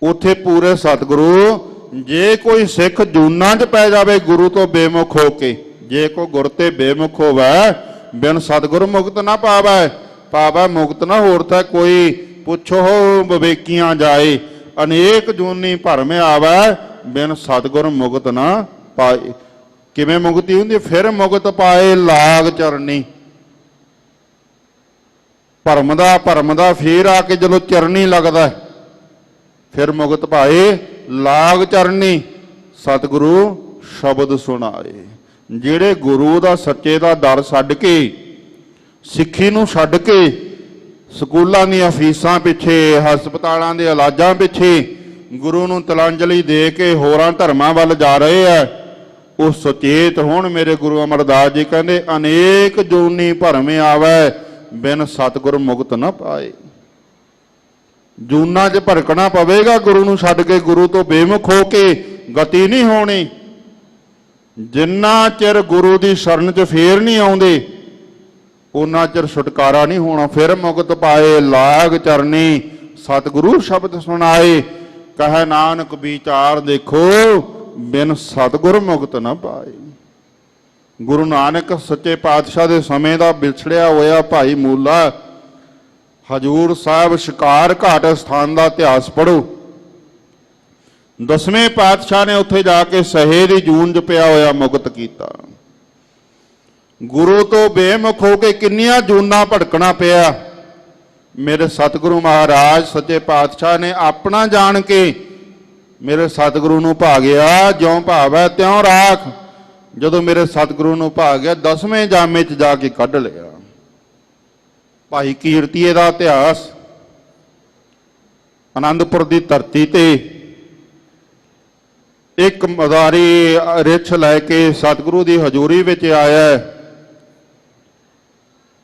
ਉੱਥੇ ਪੂਰੇ ਸਤਿਗੁਰੂ, ਜੇ ਕੋਈ ਸਿੱਖ ਜੂਨਾਂ 'ਚ ਪੈ ਜਾਵੇ ਗੁਰੂ ਤੋਂ ਬੇਮੁਖ ਹੋ ਕੇ, ਜੇ ਕੋਈ ਗੁਰ ਤੇ ਬੇਮੁਖ ਹੋਵੇ, ਬਿਨ ਸਤਿਗੁਰੂ ਮੁਕਤ ਨਾ ਪਾਵੈ, ਪਾਵੈ ਮੁਕਤ ਨਾ ਹੋਰ ਤਾਂ ਕੋਈ। ਪੁੱਛੋ ਵਿਵੇਕੀਆਂ ਜਾਏ, ਅਨੇਕ ਜੂਨੀ ਭਰਮ ਆਵੈ, ਬਿਨ ਸਤਿਗੁਰ ਮੁਕਤ ਨਾ ਪਾਏ। ਕਿਵੇਂ ਮੁਕਤੀ ਹੁੰਦੀ? ਫਿਰ ਮੁਕਤ ਪਾਏ ਲਾਗ ਚਰਨੀ। ਭਰਮ ਦਾ ਫੇਰ ਆ ਕੇ ਜਦੋਂ ਚਰਨੀ ਲੱਗਦਾ, ਫਿਰ ਮੁਕਤ ਪਾਏ ਲਾਗ ਚਰਨੀ। ਸਤਿਗੁਰੂ ਸ਼ਬਦ ਸੁਣਾਏ। ਜਿਹੜੇ ਗੁਰੂ ਦਾ ਸੱਚੇ ਦਾ ਦਰ ਛੱਡ ਕੇ, ਸਿੱਖੀ ਨੂੰ ਛੱਡ ਕੇ, ਸਕੂਲਾਂ ਦੀਆਂ ਫੀਸਾਂ ਪਿੱਛੇ, ਹਸਪਤਾਲਾਂ ਦੇ ਇਲਾਜਾਂ ਪਿੱਛੇ ਗੁਰੂ ਨੂੰ ਤਿਲਾਂਜਲੀ ਦੇ ਕੇ ਹੋਰਾਂ ਧਰਮਾਂ ਵੱਲ ਜਾ ਰਹੇ ਆ, ਉਹ ਸੁਚੇਤ ਹੋਣ। ਮੇਰੇ ਗੁਰੂ ਅਮਰਦਾਸ ਜੀ ਕਹਿੰਦੇ, ਅਨੇਕ ਜੂਨੀ ਭਰਮ ਆਵੈ, ਬਿਨ ਸਤਿਗੁਰ ਮੁਕਤ ਨਾ ਪਾਏ। ਜੂਨਾਂ 'ਚ ਭਰਕਣਾ ਪਵੇਗਾ ਗੁਰੂ ਨੂੰ ਛੱਡ ਕੇ, ਗੁਰੂ ਤੋਂ ਬੇਮੁਖ ਹੋ ਕੇ ਗਤੀ ਨਹੀਂ ਹੋਣੀ। ਜਿੰਨਾ ਚਿਰ ਗੁਰੂ ਦੀ ਸ਼ਰਨ 'ਚ ਫੇਰ ਨਹੀਂ ਆਉਂਦੇ, ਉਹਨਾਂ ਚਿਰ ਛੁਟਕਾਰਾ ਨਹੀਂ ਹੋਣਾ। ਫਿਰ ਮੁਕਤ ਪਾਏ ਲਾਗ ਚਰਨੀ, ਸਤਿਗੁਰੂ ਸ਼ਬਦ ਸੁਣਾਏ। ਕਹੈ ਨਾਨਕ ਵਿਚਾਰ ਦੇਖੋ, ਬਿਨ ਸਤਿਗੁਰ ਮੁਕਤ ਨਾ ਪਾਏ। ਗੁਰੂ ਨਾਨਕ ਸੱਚੇ ਪਾਤਸ਼ਾਹ ਦੇ ਸਮੇਂ ਦਾ ਵਿਛੜਿਆ ਹੋਇਆ ਭਾਈ ਮੂਲਾ ਹਜੂਰ ਸਾਹਿਬ ਸ਼ਿਕਾਰ ਘਾਟ ਸਥਾਨ ਦਾ ਇਤਿਹਾਸ ਪੜ੍ਹੋ। 10ਵੇਂ ਪਾਤਸ਼ਾਹ ਨੇ ਉੱਥੇ ਜਾ ਕੇ ਸਹੇ ਦੀ ਜੂਨ 'ਚ ਪਿਆ ਹੋਇਆ ਮੁਕਤ ਕੀਤਾ। ਗੁਰੂ ਤੋਂ ਬੇਮੁਖ ਹੋ ਕੇ ਕਿੰਨੀਆਂ ਜੂਨਾਂ ਭਟਕਣਾ ਪਿਆ। ਮੇਰੇ ਸਤਿਗੁਰੂ ਮਹਾਰਾਜ ਸੱਚੇ ਪਾਤਸ਼ਾਹ ਨੇ ਆਪਣਾ ਜਾਣ ਕੇ ਮੇਰੇ ਸਤਿਗੁਰੂ ਨੂੰ ਭਾ ਗਿਆ। ਜਿਉਂ ਭਾਵੈ ਤਿਉਂ ਰਾਖ। ਜਦੋਂ ਮੇਰੇ ਸਤਿਗੁਰੂ ਨੂੰ ਭਾ ਗਿਆ, 10ਵੇਂ ਜਾਮੇ 'ਚ ਜਾ ਕੇ ਕੱਢ ਲਿਆ। ਭਾਈ ਕੀਰਤੀਏ ਦਾ ਇਤਿਹਾਸ, ਆਨੰਦਪੁਰ ਦੀ ਧਰਤੀ ਤੇ ਇੱਕ ਮਦਾਰੀ ਰਿੱਛ ਲੈ ਕੇ ਸਤਿਗੁਰੂ ਦੀ ਹਜ਼ੂਰੀ ਵਿੱਚ ਆਇਆ ਹੈ।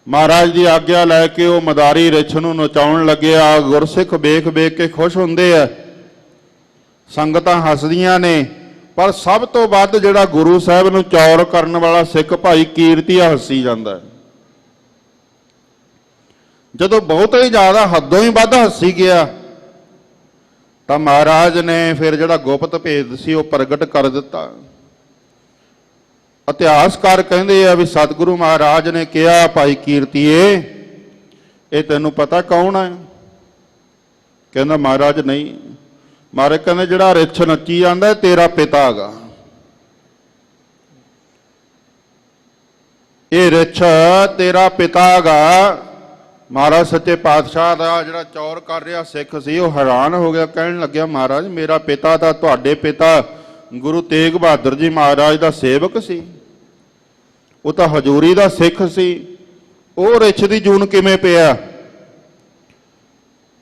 ਮਹਾਰਾਜ ਦੀ ਆਗਿਆ ਲੈ ਕੇ ਉਹ ਮਦਾਰੀ ਰਿੱਛ ਨੂੰ ਨਚਾਉਣ ਲੱਗਿਆ। ਗੁਰਸਿੱਖ ਵੇਖ ਵੇਖ ਕੇ ਖੁਸ਼ ਹੁੰਦੇ ਆ, ਸੰਗਤਾਂ ਹੱਸਦੀਆਂ ਨੇ, ਪਰ ਸਭ ਤੋਂ ਵੱਧ ਜਿਹੜਾ ਗੁਰੂ ਸਾਹਿਬ ਨੂੰ ਚੌਰ ਕਰਨ ਵਾਲਾ ਸਿੱਖ ਭਾਈ ਕੀਰਤੀਆ ਹੱਸੀ ਜਾਂਦਾ ਹੈ। ਜਦੋਂ ਬਹੁਤ ਹੀ ਜ਼ਿਆਦਾ ਹੱਦੋਂ ਹੀ ਵੱਧ ਹੱਸੀ ਗਿਆ ਤਾਂ ਮਹਾਰਾਜ ਨੇ ਫਿਰ ਜਿਹੜਾ ਗੁਪਤ ਭੇਦ ਸੀ ਉਹ ਪ੍ਰਗਟ ਕਰ ਦਿੱਤਾ। ਇਤਿਹਾਸਕਾਰ ਕਹਿੰਦੇ ਆ ਵੀ ਸਤਿਗੁਰੂ ਮਹਾਰਾਜ ਨੇ ਕਿਹਾ, ਭਾਈ ਕੀਰਤੀਏ ਇਹ ਤੈਨੂੰ ਪਤਾ ਕੌਣ ਹੈ? ਕਹਿੰਦਾ ਮਹਾਰਾਜ ਨਹੀਂ। ਮਹਾਰਾਜ ਕਹਿੰਦੇ ਜਿਹੜਾ ਰਿੱਛ ਨੱਚੀ ਜਾਂਦਾ ਹੈ ਤੇਰਾ ਪਿਤਾ ਹੈਗਾ। ਇਹ ਰਿੱਛ ਤੇਰਾ ਪਿਤਾ ਹੈਗਾ। ਮਹਾਰਾਜ ਸੱਚੇ ਪਾਤਸ਼ਾਹ ਦਾ ਜਿਹੜਾ ਚੌਰ ਕਰ ਰਿਹਾ ਸਿੱਖ ਸੀ ਉਹ ਹੈਰਾਨ ਹੋ ਗਿਆ, ਕਹਿਣ ਲੱਗਿਆ ਮਹਾਰਾਜ ਮੇਰਾ ਪਿਤਾ ਤਾਂ ਤੁਹਾਡੇ ਪਿਤਾ ਗੁਰੂ ਤੇਗ ਬਹਾਦਰ ਜੀ ਮਹਾਰਾਜ ਦਾ ਸੇਵਕ ਸੀ, ਉਹ ਤਾਂ ਹਜ਼ੂਰੀ ਦਾ ਸਿੱਖ ਸੀ, ਉਹ ਰਿੱਛ ਦੀ ਜੂਨ ਕਿਵੇਂ ਪਿਆ?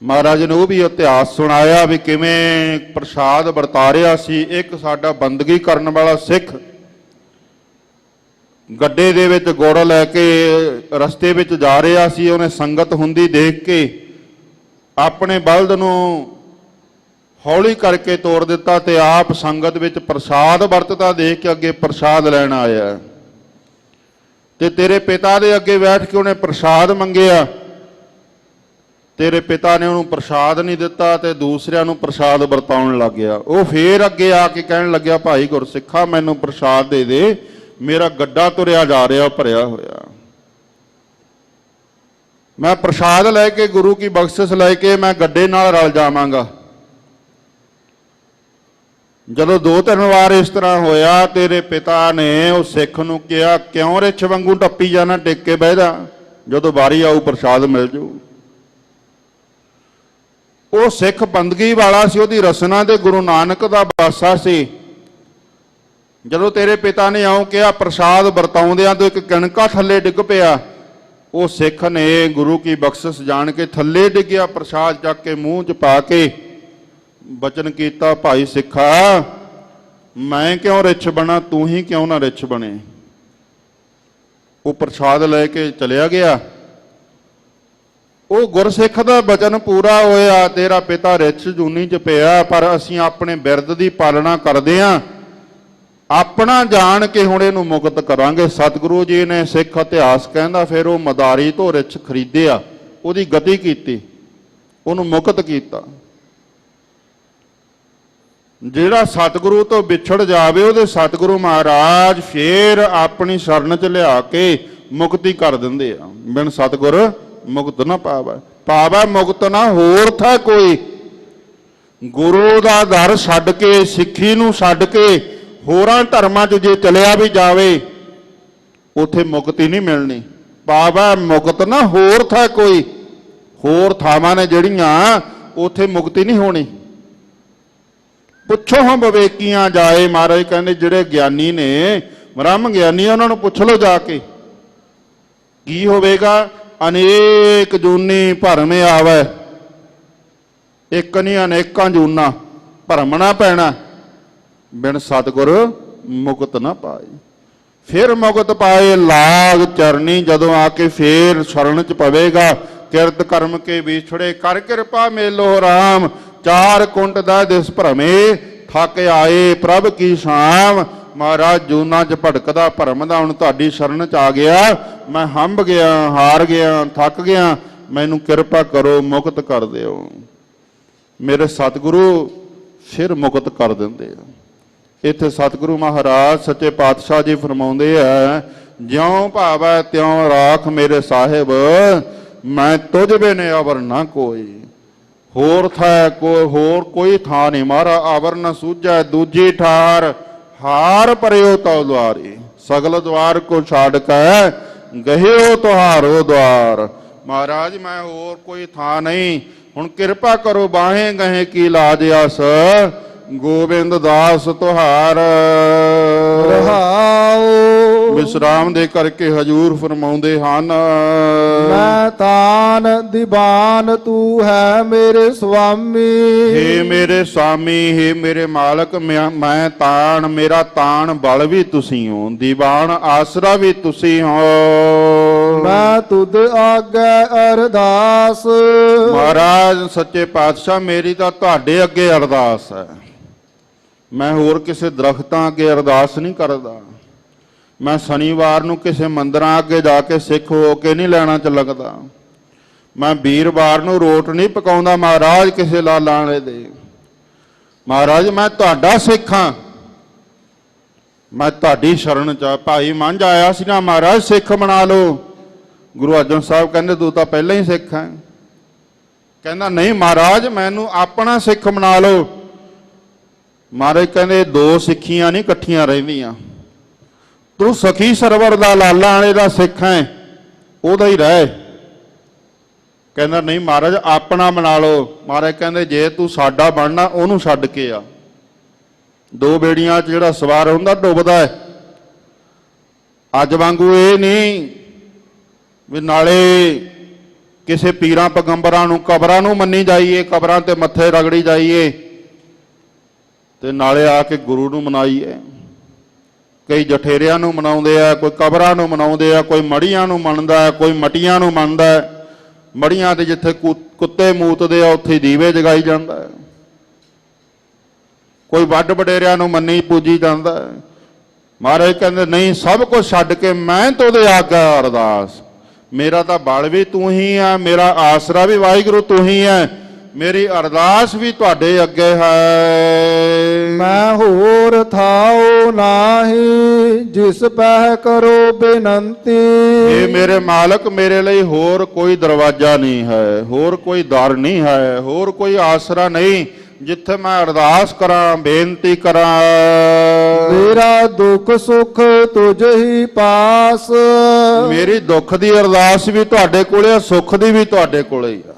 ਮਹਾਰਾਜ ਨੇ ਉਹ ਵੀ ਇਤਿਹਾਸ ਸੁਣਾਇਆ ਵੀ ਕਿਵੇਂ ਪ੍ਰਸ਼ਾਦ ਵਰਤਾ ਰਿਹਾ ਸੀ। ਇੱਕ ਸਾਡਾ ਬੰਦਗੀ ਕਰਨ ਵਾਲਾ ਸਿੱਖ ਗੱਡੇ ਦੇ ਵਿੱਚ ਗੁੜ ਲੈ ਕੇ ਰਸਤੇ ਵਿੱਚ ਜਾ ਰਿਹਾ ਸੀ। ਉਹਨੇ ਸੰਗਤ ਹੁੰਦੀ ਦੇਖ ਕੇ ਆਪਣੇ ਬਲਦ ਨੂੰ ਹੌਲੀ ਕਰਕੇ ਤੋੜ ਦਿੱਤਾ ਤੇ ਆਪ ਸੰਗਤ ਵਿੱਚ ਪ੍ਰਸ਼ਾਦ ਵਰਤਦਾ ਦੇਖ ਕੇ ਅੱਗੇ ਪ੍ਰਸ਼ਾਦ ਲੈਣ ਆਇਆ ਤੇ ਤੇਰੇ ਪਿਤਾ ਦੇ ਅੱਗੇ ਬੈਠ ਕੇ ਉਹਨੇ ਪ੍ਰਸ਼ਾਦ ਮੰਗਿਆ। ਤੇਰੇ ਪਿਤਾ ਨੇ ਉਹਨੂੰ ਪ੍ਰਸ਼ਾਦ ਨਹੀਂ ਦਿੱਤਾ ਤੇ ਦੂਸਰਿਆਂ ਨੂੰ ਪ੍ਰਸ਼ਾਦ ਵਰਤਾਉਣ ਲੱਗ ਗਿਆ। ਉਹ ਫੇਰ ਅੱਗੇ ਆ ਕੇ ਕਹਿਣ ਲੱਗਿਆ ਭਾਈ ਗੁਰਸਿੱਖਾ ਮੈਨੂੰ ਪ੍ਰਸ਼ਾਦ ਦੇ ਦੇ, ਮੇਰਾ ਗੱਡਾ ਤੁਰਿਆ ਜਾ ਰਿਹਾ ਭਰਿਆ ਹੋਇਆ, ਮੈਂ ਪ੍ਰਸ਼ਾਦ ਲੈ ਕੇ ਗੁਰੂ ਕੀ ਬਖਸ਼ਿਸ਼ ਲੈ ਕੇ ਮੈਂ ਗੱਡੇ ਨਾਲ ਰਲ ਜਾਵਾਂਗਾ। ਜਦੋਂ 2-3 ਵਾਰ ਇਸ ਤਰ੍ਹਾਂ ਹੋਇਆ ਤੇਰੇ ਪਿਤਾ ਨੇ ਉਹ ਸਿੱਖ ਨੂੰ ਕਿਹਾ ਕਿਉਂ ਰਿੱਛ ਵਾਂਗੂ ਟੱਪੀ ਜਾਣਾ, ਟਿਕ ਕੇ ਬਹਿ ਜਾ, ਜਦੋਂ ਵਾਰੀ ਆਊ ਪ੍ਰਸ਼ਾਦ ਮਿਲ ਜੂ। ਉਹ ਸਿੱਖ ਬੰਦਗੀ ਵਾਲਾ ਸੀ, ਉਹਦੀ ਰਸਨਾ ਤੇ ਗੁਰੂ ਨਾਨਕ ਦਾ ਬਾਸਾ ਸੀ। ਜਦੋਂ ਤੇਰੇ ਪਿਤਾ ਨੇ ਆਉਂ ਕਿਹਾ ਪ੍ਰਸ਼ਾਦ ਵਰਤਾਉਂਦਿਆਂ ਤੋਂ ਇੱਕ ਕਣਕਾ ਥੱਲੇ ਡਿੱਗ ਪਿਆ। ਉਹ ਸਿੱਖ ਨੇ ਗੁਰੂ ਕੀ ਬਖਸ਼ਿਸ਼ ਜਾਣ ਕੇ ਥੱਲੇ ਡਿੱਗਿਆ, ਪ੍ਰਸ਼ਾਦ ਚੱਕ ਕੇ ਮੂੰਹ 'ਚ ਪਾ ਕੇ ਬਚਨ ਕੀਤਾ ਭਾਈ ਸਿੱਖਾ ਮੈਂ ਕਿਉਂ ਰਿੱਛ ਬਣਾ, ਤੂੰ ਹੀ ਕਿਉਂ ਨਾ ਰਿੱਛ ਬਣੇ। ਉਹ ਪ੍ਰਸ਼ਾਦ ਲੈ ਕੇ ਚਲਿਆ ਗਿਆ। ਉਹ ਗੁਰਸਿੱਖ ਦਾ ਬਚਨ ਪੂਰਾ ਹੋਇਆ, ਤੇਰਾ ਪਿਤਾ ਰਿੱਛ ਜੂਨੀ 'ਚ ਪਿਆ, ਪਰ ਅਸੀਂ ਆਪਣੇ ਬਿਰਦ ਦੀ ਪਾਲਣਾ ਕਰਦੇ ਹਾਂ, ਆਪਣਾ ਜਾਣ ਕੇ ਹੁਣ ਇਹਨੂੰ ਮੁਕਤ ਕਰਾਂਗੇ। ਸਤਿਗੁਰੂ ਜੀ ਨੇ ਸਿੱਖ ਇਤਿਹਾਸ ਕਹਿੰਦਾ ਫਿਰ ਉਹ ਮਦਾਰੀ ਤੋਂ ਰਿੱਛ ਖਰੀਦਿਆ, ਉਹਦੀ ਗਤੀ ਕੀਤੀ, ਉਹਨੂੰ ਮੁਕਤ ਕੀਤਾ। ਜਿਹੜਾ ਸਤਿਗੁਰੂ ਤੋਂ ਵਿਛੜ ਜਾਵੇ ਉਹਦੇ ਸਤਿਗੁਰੂ ਮਹਾਰਾਜ ਫੇਰ ਆਪਣੀ ਸ਼ਰਨ 'ਚ ਲਿਆ ਕੇ ਮੁਕਤੀ ਕਰ ਦਿੰਦੇ ਆ। ਬਿਨ ਸਤਿਗੁਰ ਮੁਕਤ ਨਾ ਪਾਵੈ, ਪਾਵੈ ਮੁਕਤ ਨਾ ਹੋਰ ਥਾ ਕੋਈ। ਗੁਰੂ ਦਾ ਦਰ ਛੱਡ ਕੇ, ਸਿੱਖੀ ਨੂੰ ਛੱਡ ਕੇ ਹੋਰਾਂ ਧਰਮਾਂ 'ਚ ਜੇ ਚਲਿਆ ਵੀ ਜਾਵੇ ਉੱਥੇ ਮੁਕਤੀ ਨਹੀਂ ਮਿਲਣੀ। ਪਾਵੈ ਮੁਕਤ ਨਾ ਹੋਰ ਥਾ ਕੋਈ। ਹੋਰ ਥਾਵਾਂ ਨੇ ਜਿਹੜੀਆਂ ਉੱਥੇ ਮੁਕਤੀ ਨਹੀਂ ਹੋਣੀ। ਪੁੱਛੋ ਹਾਂ ਵਿਵੇਕੀਆਂ ਜਾਏ, ਮਹਾਰਾਜ ਕਹਿੰਦੇ ਜਿਹੜੇ ਗਿਆਨੀ ਨੇ, ਬ੍ਰਹਮ ਗਿਆਨੀ, ਉਹਨਾਂ ਨੂੰ ਪੁੱਛ ਲਓ ਜਾ ਕੇ ਕੀ ਹੋਵੇਗਾ। ਅਨੇਕ ਜੂਨੀ ਭਰਮੇ ਆਵੈ, ਇੱਕ ਨਹੀਂ ਅਨੇਕਾਂ ਜੂਨਾ ਭਰਮਣਾ ਪੈਣਾ, ਬਿਨ ਸਤਿਗੁਰ ਮੁਕਤ ਨਾ ਪਾਏ। ਫਿਰ ਮੁਕਤ ਪਾਏ ਲਾਗ ਚਰਨੀ, ਜਦੋਂ ਆ ਕੇ ਫੇਰ ਸ਼ਰਨ 'ਚ ਪਵੇਗਾ। ਕਿਰਤ ਕਰਮ ਕੇ ਵਿਛੜੇ ਕਰ ਕਿਰਪਾ ਮੇਲੋ ਰਾਮ, ਚਾਰ ਕੁੰਟ ਦਾ ਦਿਸ ਭਰਮੇ ਥੱਕ ਆਏ ਪ੍ਰਭ ਕੀ ਸ਼ਾਮ। ਮਹਾਰਾਜ ਜੂਨਾ 'ਚ ਭਟਕਦਾ ਭਰਮਦਾ ਹੁਣ ਤੁਹਾਡੀ ਸ਼ਰਨ 'ਚ ਆ ਗਿਆ, ਮੈਂ ਹੰਭ ਗਿਆ, ਹਾਰ ਗਿਆ, ਥੱਕ ਗਿਆ, ਮੈਨੂੰ ਕਿਰਪਾ ਕਰੋ, ਮੁਕਤ ਕਰ ਦਿਓ। ਮੇਰੇ ਸਤਿਗੁਰੂ ਫਿਰ ਮੁਕਤ ਕਰ ਦਿੰਦੇ ਆ। ਇੱਥੇ ਸਤਿਗੁਰੂ ਮਹਾਰਾਜ ਸੱਚੇ ਪਾਤਸ਼ਾਹ ਜੀ ਫਰਮਾਉਂਦੇ ਆ, ਜਿਉਂ ਭਾਵੈ ਤਿਉਂ ਰਾਖ ਮੇਰੇ ਸਾਹਿਬ, ਮੈਂ ਤੁਝ ਬਿਨ ਅਵਰ ਨਾ ਕੋਈ। ਹੋਰ ਥੈ ਹੋਰ ਕੋਈ ਥਾਂ ਨਹੀਂ ਮਾਰਾ, ਅਵਰ ਨ ਸੂਝੈ ਦੂਜੀ ਠਾਰ, ਹਾਰ ਪਰਿਓ ਤਉ ਦੁਆਰੀ, ਸਗਲ ਦੁਆਰ ਕੋ ਛਾੜ ਕੇ ਗਹਿਓ ਤੁਹਾਰੋ ਦੁਆਰ। ਮਹਾਰਾਜ ਮੈਂ ਹੋਰ ਕੋਈ ਥਾਂ ਨਹੀਂ, ਹੁਣ ਕਿਰਪਾ ਕਰੋ ਬਾਹੇ ਗਹੇ ਕੀ ਲਾਜ ਆਸ, ਗੋਬਿੰਦ ਦਾਸ ਤੁਹਾਰ ਰਹਾਉ। ਵਿਸਰਾਮ ਦੇ ਕਰਕੇ ਹਜੂਰ ਫਰਮਾਉਂਦੇ ਹਨ। ਮੈਂ ਤਾਨ ਦੀਵਾਨ ਤੂੰ ਹੈ ਮੇਰੇ ਸੁਆਮੀ। ਹੇ ਮੇਰੇ ਸਵਾਮੀ, ਹੇ ਮੇਰੇ ਮਾਲਕ, ਮੈਂ ਤਾਣ, ਮੇਰਾ ਤਾਣ ਬਲ ਵੀ ਤੁਸੀਂ ਹੋ, ਦੀਵਾਨ ਆਸਰਾ ਵੀ ਤੁਸੀਂ ਹੋ। ਮੈਂ ਤੁਧ ਆਗੇ ਅਰਦਾਸ। ਮਹਾਰਾਜ ਸੱਚੇ ਪਾਤਸ਼ਾਹ, ਮੇਰੀ ਤਾਂ ਤੁਹਾਡੇ ਅੱਗੇ ਅਰਦਾਸ ਹੈ। ਮੈਂ ਹੋਰ ਕਿਸੇ ਦਰਖਤਾਂ ਅੱਗੇ ਅਰਦਾਸ ਨਹੀਂ ਕਰਦਾ। ਮੈਂ ਸ਼ਨੀਵਾਰ ਨੂੰ ਕਿਸੇ ਮੰਦਰਾਂ ਅੱਗੇ ਜਾ ਕੇ ਸਿੱਖ ਹੋ ਕੇ ਨਹੀਂ ਲੈਣਾ ਚ ਲੱਗਦਾ। ਮੈਂ ਵੀਰਵਾਰ ਨੂੰ ਰੋਟ ਨਹੀਂ ਪਕਾਉਂਦਾ ਮਹਾਰਾਜ ਕਿਸੇ ਲਾਲਾਂ ਵਾਲੇ ਦੇ। ਮਹਾਰਾਜ ਮੈਂ ਤੁਹਾਡਾ ਸਿੱਖ ਹਾਂ, ਮੈਂ ਤੁਹਾਡੀ ਸ਼ਰਨ ਚ। ਭਾਈ ਮੰਝ ਆਇਆ ਸੀ ਨਾ, ਮਹਾਰਾਜ ਸਿੱਖ ਬਣਾ ਲਓ। ਗੁਰੂ ਅਰਜਨ ਸਾਹਿਬ ਕਹਿੰਦੇ ਤੂੰ ਤਾਂ ਪਹਿਲਾਂ ਹੀ ਸਿੱਖ ਹੈ। ਕਹਿੰਦਾ ਨਹੀਂ ਮਹਾਰਾਜ, ਮੈਨੂੰ ਆਪਣਾ ਸਿੱਖ ਬਣਾ ਲਓ। ਮਹਾਰਾਜ ਕਹਿੰਦੇ ਦੋ ਸਿੱਖੀਆਂ ਨਹੀਂ ਇਕੱਠੀਆਂ ਰਹਿੰਦੀਆਂ। ਤੂੰ ਸਖੀ ਸਰਵਰ ਦਾ ਲਾਲਾਂ ਵਾਲੇ ਦਾ ਸਿੱਖ ਹੈ, ਉਹਦਾ ਹੀ ਰਹਿ। ਕਹਿੰਦਾ ਨਹੀਂ ਮਹਾਰਾਜ, ਆਪਣਾ ਬਣਾ ਲਓ। ਮਹਾਰਾਜ ਕਹਿੰਦੇ ਜੇ ਤੂੰ ਸਾਡਾ ਬਣਨਾ ਉਹਨੂੰ ਛੱਡ ਕੇ ਆ। ਦੋ ਬੇੜੀਆਂ 'ਚ ਜਿਹੜਾ ਸਵਾਰ ਹੁੰਦਾ ਡੁੱਬਦਾ ਹੈ। ਅੱਜ ਵਾਂਗੂ ਇਹ ਨਹੀਂ ਵੀ ਨਾਲੇ ਕਿਸੇ ਪੀਰਾਂ ਪੈਗੰਬਰਾਂ ਨੂੰ, ਕਬਰਾਂ ਨੂੰ ਮੰਨੀ ਜਾਈਏ, ਕਬਰਾਂ ਤੇ ਮੱਥੇ ਰਗੜੀ ਜਾਈਏ, ਤੇ ਨਾਲੇ ਆ ਕੇ ਗੁਰੂ ਨੂੰ ਮਨਾਈਏ। ਕਈ ਜਠੇਰਿਆਂ ਨੂੰ ਮਨਾਉਂਦੇ ਆ, ਕੋਈ ਕਬਰਾਂ ਨੂੰ ਮਨਾਉਂਦੇ ਆ, ਕੋਈ ਮੜੀਆਂ ਨੂੰ ਮੰਨਦਾ ਹੈ, ਕੋਈ ਮਟੀਆਂ ਨੂੰ ਮੰਨਦਾ ਹੈ। ਮੜੀਆਂ ਤੇ ਜਿੱਥੇ ਕੁੱਤੇ ਮੂਤਦੇ ਆ ਉੱਥੇ ਦੀਵੇ ਜਗਾਈ ਜਾਂਦਾ ਹੈ। ਕੋਈ ਵੱਡ ਵਡੇਰਿਆਂ ਨੂੰ ਮੰਨੀ ਪੂਜੀ ਜਾਂਦਾ ਹੈ। ਮਹਾਰਾਜ ਕਹਿੰਦੇ ਨਹੀਂ, ਸਭ ਕੁਝ ਛੱਡ ਕੇ ਮੈਂ ਤੋਦੇ ਆਗਾ ਅਰਦਾਸ। ਮੇਰਾ ਤਾਂ ਬਲ ਵੀ ਤੂੰ ਹੀ ਹੈ, ਮੇਰਾ ਆਸਰਾ ਵੀ ਵਾਹਿਗੁਰੂ ਤੂੰ ਹੀ ਹੈ, ਮੇਰੀ ਅਰਦਾਸ ਵੀ ਤੁਹਾਡੇ ਅੱਗੇ ਹੈ। ਮੈਂ ਹੋਰ ਥਾਉ ਨਾਹੀ ਜਿਸ ਪਹਿ ਕਰੋ ਬੇਨੰਤੀ। ਇਹ ਮੇਰੇ ਮਾਲਕ, ਮੇਰੇ ਲਈ ਹੋਰ ਕੋਈ ਦਰਵਾਜ਼ਾ ਨਹੀਂ ਹੈ, ਹੋਰ ਕੋਈ ਦਰ ਨਹੀਂ ਹੈ, ਹੋਰ ਕੋਈ ਆਸਰਾ ਨਹੀਂ ਜਿੱਥੇ ਮੈਂ ਅਰਦਾਸ ਕਰਾਂ, ਬੇਨਤੀ ਕਰਾਂ। ਮੇਰਾ ਦੁੱਖ ਸੁੱਖ ਤੁਝ ਹੀ ਪਾਸ। ਮੇਰੀ ਦੁੱਖ ਦੀ ਅਰਦਾਸ ਵੀ ਤੁਹਾਡੇ ਕੋਲੇ ਆ, ਸੁੱਖ ਦੀ ਵੀ ਤੁਹਾਡੇ ਕੋਲੇ ਹੀ ਆ।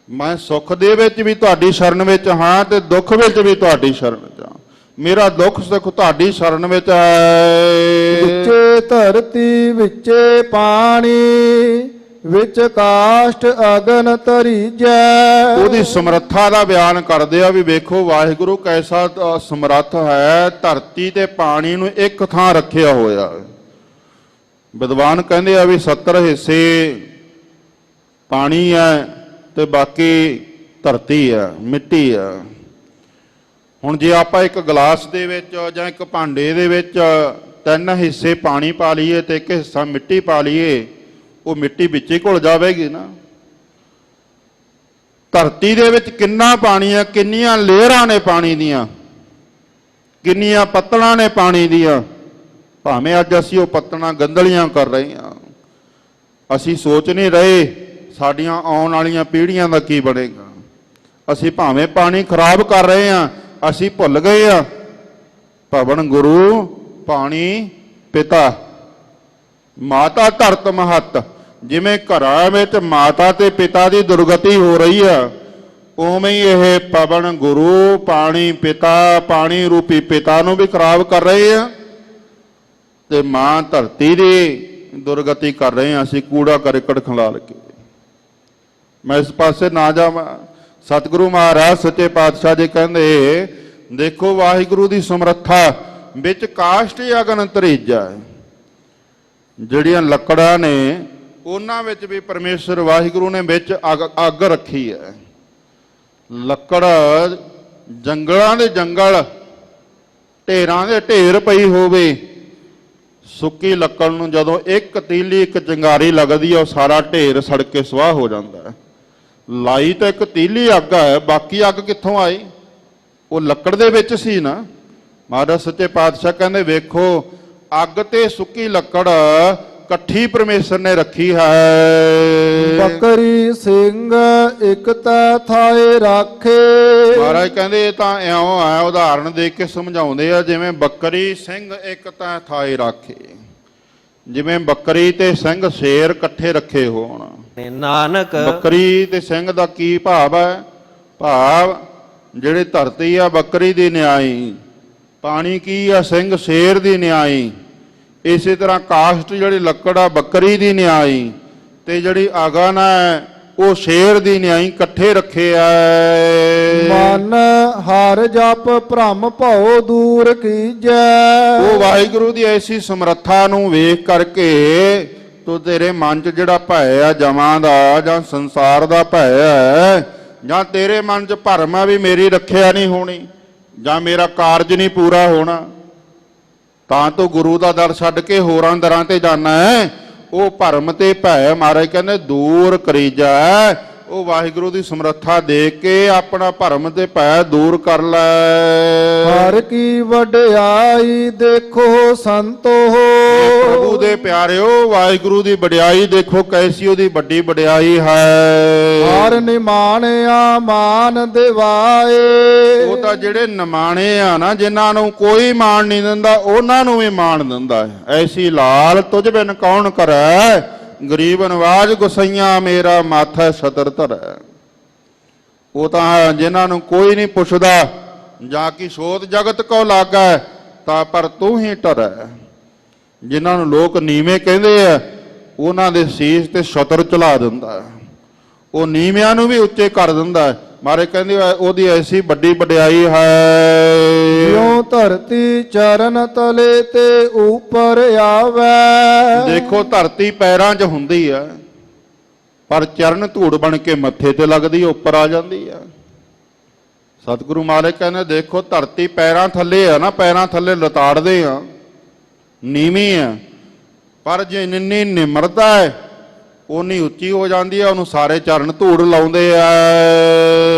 ਮੈਂ ਸੁੱਖ ਦੇ ਵਿੱਚ ਵੀ ਤੁਹਾਡੀ ਸ਼ਰਨ ਵਿੱਚ ਹਾਂ ਤੇ ਦੁੱਖ ਵਿੱਚ ਵੀ ਤੁਹਾਡੀ ਸ਼ਰਨ ਵਿੱਚ ਹਾਂ। ਮੇਰਾ ਦੁੱਖ ਸੁੱਖ ਤੁਹਾਡੀ ਸ਼ਰਨ ਵਿੱਚ ਹੈ। ਵਿੱਚੇ ਧਰਤੀ ਵਿੱਚੇ ਪਾਣੀ, ਵਿੱਚ ਕਾਸ਼ਟ ਅਗਨ ਤਰੀਜੈ। ਉਹਦੀ ਸਮਰੱਥਾ ਦਾ ਬਿਆਨ ਕਰਦੇ ਆ ਵੀ ਵੇਖੋ ਵਾਹਿਗੁਰੂ ਕੈਸਾ ਸਮਰੱਥ ਹੈ, ਧਰਤੀ ਤੇ ਪਾਣੀ ਨੂੰ ਇੱਕ ਥਾਂ ਰੱਖਿਆ ਹੋਇਆ। ਵਿਦਵਾਨ ਕਹਿੰਦੇ ਆ ਵੀ 70 ਹਿੱਸੇ ਪਾਣੀ ਹੈ ਤੇ ਬਾਕੀ ਧਰਤੀ ਹੈ, ਮਿੱਟੀ ਹੈ। ਹੁਣ ਜੇ ਆਪਾਂ ਇੱਕ ਗਲਾਸ ਦੇ ਵਿੱਚ ਜਾਂ ਇੱਕ ਭਾਂਡੇ ਦੇ ਵਿੱਚ 3 ਹਿੱਸੇ ਪਾਣੀ ਪਾ ਲਈਏ ਤੇ 1 ਹਿੱਸਾ ਮਿੱਟੀ ਪਾ ਲਈਏ, ਉਹ ਮਿੱਟੀ ਵਿੱਚ ਹੀ ਘੁਲ ਜਾਵੇਗੀ ਨਾ। ਧਰਤੀ ਦੇ ਵਿੱਚ ਕਿੰਨਾ ਪਾਣੀ ਹੈ, ਕਿੰਨੀਆਂ ਲੇਅਰਾਂ ਨੇ ਪਾਣੀ ਦੀਆਂ, ਕਿੰਨੀਆਂ ਪੱਤਲਾਂ ਨੇ ਪਾਣੀ ਦੀਆਂ। ਭਾਵੇਂ ਅੱਜ ਅਸੀਂ ਉਹ ਪੱਤਲਾਂ ਗੰਦਲੀਆਂ ਕਰ ਰਹੇ ਹਾਂ, ਅਸੀਂ ਸੋਚ ਨਹੀਂ ਰਹੇ ਸਾਡੀਆਂ ਆਉਣ ਵਾਲੀਆਂ ਪੀੜ੍ਹੀਆਂ ਦਾ ਕੀ ਬਣੇਗਾ। ਅਸੀਂ ਭਾਵੇਂ ਪਾਣੀ ਖਰਾਬ ਕਰ ਰਹੇ ਹਾਂ, ਅਸੀਂ ਭੁੱਲ ਗਏ ਆ ਭਵਨ ਗੁਰੂ ਪਾਣੀ ਪਿਤਾ, ਮਾਤਾ ਧਰਤ ਮਹੱਤ। ਜਿਵੇਂ ਘਰਾਂ ਵਿੱਚ ਮਾਤਾ ਤੇ ਪਿਤਾ ਦੀ ਦੁਰਗਤੀ ਹੋ ਰਹੀ ਆ, ਉਵੇਂ ਹੀ ਇਹ ਪਵਨ ਗੁਰੂ ਪਾਣੀ ਪਿਤਾ, ਪਾਣੀ ਰੂਪੀ ਪਿਤਾ ਨੂੰ ਵੀ ਖਰਾਬ ਕਰ ਰਹੇ ਆ ਤੇ ਮਾਂ ਧਰਤੀ ਦੀ ਦੁਰਗਤੀ ਕਰ ਰਹੇ ਆ। ਅਸੀਂ ਕੂੜਾ ਕਰਕਟ ਖਿਲਾਰ ਕੇ। ਮੈਂ ਇਸ ਪਾਸੇ ਨਾ ਜਾਵਾਂ। ਸਤਿਗੁਰੂ ਮਹਾਰਾਜ ਸੱਚੇ ਪਾਤਸ਼ਾਹ ਜੀ ਕਹਿੰਦੇ ਦੇਖੋ ਵਾਹਿਗੁਰੂ ਦੀ ਸਮਰੱਥਾ ਵਿੱਚ ਕਾਸ਼ਟ ਅਗਨ ਤਰੀਜਾ। ਜਿਹੜੀਆਂ ਲੱਕੜਾਂ ਨੇ ਉਹਨਾਂ ਵਿੱਚ ਵੀ ਪਰਮੇਸ਼ਰ ਵਾਹਿਗੁਰੂ ਨੇ ਵਿੱਚ ਅੱਗ ਰੱਖੀ ਹੈ। ਲੱਕੜ ਜੰਗਲਾਂ ਦੇ ਜੰਗਲ, ਢੇਰਾਂ ਦੇ ਢੇਰ ਪਈ ਹੋਵੇ, ਸੁੱਕੀ ਲੱਕੜ ਨੂੰ ਜਦੋਂ ਇੱਕ ਤੀਲੀ ਇੱਕ ਚਿੰਗਾਰੀ ਲੱਗਦੀ ਹੈ ਉਹ ਸਾਰਾ ਢੇਰ ਸੜ ਕੇ ਸੁਆਹ ਹੋ ਜਾਂਦਾ ਹੈ। ਲਾਈ ਤਾਂ ਇੱਕ ਤੀਲੀ ਅੱਗ ਹੈ, ਬਾਕੀ ਅੱਗ ਕਿੱਥੋਂ ਆਈ? ਉਹ ਲੱਕੜ ਦੇ ਵਿੱਚ ਸੀ ਨਾ। ਮਹਾਰਾਜ ਸੱਚੇ ਪਾਤਸ਼ਾਹ ਕਹਿੰਦੇ ਵੇਖੋ ਅੱਗ ਤੇ ਸੁੱਕੀ ਲੱਕੜ ਇਕੱਠੀ ਪਰਮੇਸ਼ਰ ਨੇ ਰੱਖੀ ਹੈ। ਬੱਕਰੀ ਸਿੰਘ ਇੱਕ ਤੈ ਥਾਏ ਰਾਖੇ। ਮਹਾਰਾਜ ਕਹਿੰਦੇ ਇਹ ਤਾਂ ਇਉਂ ਹੈ, ਉਦਾਹਰਣ ਦੇ ਕੇ ਸਮਝਾਉਂਦੇ ਆ ਜਿਵੇਂ ਬੱਕਰੀ ਸਿੰਘ ਇੱਕ ਤੈ ਥਾਏ ਰਾਖੇ। ਜਿਵੇਂ ਬੱਕਰੀ ਤੇ ਸਿੰਘ ਸ਼ੇਰ ਇਕੱਠੇ ਰੱਖੇ ਹੋਣ। ਨਾਨਕ ਬੱਕਰੀ ਤੇ ਸਿੰਘ ਦਾ ਕੀ ਭਾਵ ਹੈ? ਭਾਵ ਜਿਹੜੀ ਧਰਤੀ ਆ ਬੱਕਰੀ ਦੀ ਨਿਆਈ, ਪਾਣੀ ਕੀ ਆ? ਸਿੰਘ ਸ਼ੇਰ ਦੀ ਨਿਆਈ। ਇਸੇ ਤਰ੍ਹਾਂ ਕਾਸ਼ਟ ਜਿਹੜੀ ਲੱਕੜ ਆ ਬੱਕਰੀ ਦੀ ਨਿਆਈ ਤੇ ਜਿਹੜੀ ਅਗਨ ਹੈ ਉਹ ਸ਼ੇਰ ਦੀ ਨਿਆਈ ਇਕੱਠੇ ਰੱਖੇ ਆ। ਮਨ ਹਰ ਜਪ ਭ੍ਰਮ ਭਉ ਦੂਰ ਕੀਜੈ। ਉਹ ਵਾਹਿਗੁਰੂ ਦੀ ਐਸੀ ਸਮਰੱਥਾ ਨੂੰ ਵੇਖ ਕਰਕੇ ਤੋ ਤੇਰੇ ਮਨ 'ਚ ਜਿਹੜਾ ਭੈ ਆ ਜਮਾਂ ਦਾ ਜਾਂ ਸੰਸਾਰ ਦਾ ਭੈ ਹੈ, ਜਾਂ ਤੇਰੇ ਮਨ 'ਚ ਭਰਮ ਆ ਵੀ ਮੇਰੀ ਰੱਖਿਆ ਨਹੀਂ ਹੋਣੀ ਜਾਂ ਮੇਰਾ ਕਾਰਜ ਨਹੀਂ ਪੂਰਾ ਹੋਣਾ, ਤਾਂ ਤੂੰ ਗੁਰੂ ਦਾ ਦਰ ਛੱਡ ਕੇ ਹੋਰਾਂ ਦਰਾਂ ਤੇ ਜਾਣਾ ਹੈ। ਉਹ ਭਰਮ ਤੇ ਭੈ ਮਹਾਰਾਜ ਕਹਿੰਦੇ ਦੂਰ ਕਰੀ ਜਾ। ਉਹ ਵਾਹਿਗੁਰੂ ਦੀ ਸਮਰੱਥਾ ਦੇਖ ਕੇ ਆਪਣਾ ਭਰਮ ਤੇ ਭੈ ਦੂਰ ਕਰ ਲੈ। ਹਰ ਕੀ ਵਡਿਆਈ ਦੇਖੋ ਸੰਤੋ। ਪ੍ਰਭੂ ਦੇ ਪਿਆਰਿਓ, ਵਾਹਿਗੁਰੂ ਦੀ ਵਡਿਆਈ ਦੇਖੋ ਕੈਸੀ ਉਹਦੀ ਵੱਡੀ ਵਡਿਆਈ ਹੈ। ਹਰ ਨਿਮਾਣਿਆ ਮਾਨ ਦਿਵਾਏ। ਉਹ ਤਾਂ ਜਿਹੜੇ ਨਿਮਾਣੇ ਆ ਨਾ, ਜਿਨ੍ਹਾਂ ਨੂੰ ਕੋਈ ਮਾਣ ਨਹੀਂ ਦਿੰਦਾ, ਉਹਨਾਂ ਨੂੰ ਵੀ ਮਾਣ ਦਿੰਦਾ ਹੈ। ਐਸੀ ਲਾਲ ਤੁਝ ਬਿਨ ਕੌਣ ਕਰੈ, ਗਰੀਬ ਨਵਾਜ ਗੁਸਈਆਂ ਮੇਰਾ ਮਾਥਾ ਛਤਰ ਧਰੈ। ਉਹ ਤਾਂ ਜਿਨ੍ਹਾਂ ਨੂੰ ਕੋਈ ਨਹੀਂ ਪੁੱਛਦਾ, ਜਾਂ ਕੀ ਸੋਧ ਜਗਤ ਕੋ ਲਾਗੈ ਤਾਂ ਪਰ ਤੂੰ ਹੀ ਟਰੈ। ਜਿਨ੍ਹਾਂ ਨੂੰ ਲੋਕ ਨੀਵੇਂ ਕਹਿੰਦੇ ਆ, ਉਹਨਾਂ ਦੇ ਸੀਸ ਤੇ ਛਤਰ ਚਲਾ ਦਿੰਦਾ। ਉਹ ਨੀਵਿਆਂ ਨੂੰ ਵੀ ਉੱਚੇ ਕਰ ਦਿੰਦਾ। ਮਾਰੇ ਕਹਿੰਦੇ ਉਹਦੀ ਐਸੀ ਵੱਡੀ ਵਡਿਆਈ ਹੈ। ਜਿਉ ਧਰਤੀ ਚਰਨ ਤਲੇ ਤੇ ਉੱਪਰ ਆਵੈ। ਦੇਖੋ ਧਰਤੀ ਪੈਰਾਂ 'ਚ ਹੁੰਦੀ ਆ, ਪਰ ਚਰਨ ਧੂੜ ਬਣ ਕੇ ਮੱਥੇ ਤੇ ਲੱਗਦੀ, ਉੱਪਰ ਆ ਜਾਂਦੀ ਆ। ਸਤਿਗੁਰੂ ਮਹਾਰਾਜ ਕਹਿੰਦੇ ਦੇਖੋ ਧਰਤੀ ਪੈਰਾਂ ਥੱਲੇ ਆ ਨਾ, ਪੈਰਾਂ ਥੱਲੇ ਲਤਾੜਦੇ ਆ, ਨੀਵੀਂ ਆ, ਪਰ ਜੇ ਇੰਨੀ ਨਿਮਰਤਾ ਹੈ ਉਨੀ ਉੱਚੀ ਹੋ ਜਾਂਦੀ ਹੈ। ਉਹਨੂੰ ਸਾਰੇ ਚਰਨ ਧੂੜ ਲਾਉਂਦੇ ਆ।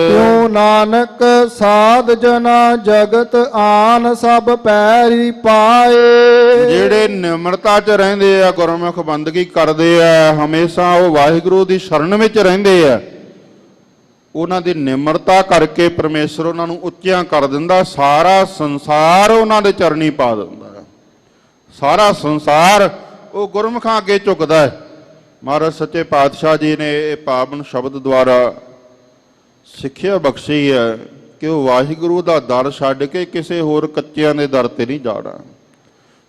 ਕਿਉ ਨਾਨਕ ਸਾਧ ਜਨਾ ਜਗਤ ਆਨ ਸਭ ਪੈਰੀ ਪਾਏ। ਜਿਹੜੇ ਨਿਮਰਤਾ 'ਚ ਰਹਿੰਦੇ ਆ, ਗੁਰਮੁਖ ਬੰਦਗੀ ਕਰਦੇ ਆ, ਹਮੇਸ਼ਾ ਉਹ ਵਾਹਿਗੁਰੂ ਦੀ ਸ਼ਰਨ ਵਿੱਚ ਰਹਿੰਦੇ ਆ, ਉਹਨਾਂ ਦੀ ਨਿਮਰਤਾ ਕਰਕੇ ਪਰਮੇਸ਼ਰ ਉਹਨਾਂ ਨੂੰ ਉੱਚਿਆਂ ਕਰ ਦਿੰਦਾ। ਸਾਰਾ ਸੰਸਾਰ ਉਹਨਾਂ ਦੇ ਚਰਨੀ ਪਾ ਦਿੰਦਾ। ਸਾਰਾ ਸੰਸਾਰ ਉਹ ਗੁਰਮੁਖਾਂ ਅੱਗੇ ਝੁਕਦਾ ਹੈ। ਮਹਾਰਾਜ ਸੱਚੇ ਪਾਤਸ਼ਾਹ ਜੀ ਨੇ ਇਹ ਪਾਵਨ ਸ਼ਬਦ ਦੁਆਰਾ ਸਿੱਖਿਆ ਬਖਸ਼ੀ ਹੈ ਕਿ ਉਹ ਵਾਹਿਗੁਰੂ ਦਾ ਦਰ ਛੱਡ ਕੇ ਕਿਸੇ ਹੋਰ ਕੱਚਿਆਂ ਦੇ ਦਰ ਤੇ ਨਹੀਂ ਜਾਣਾ।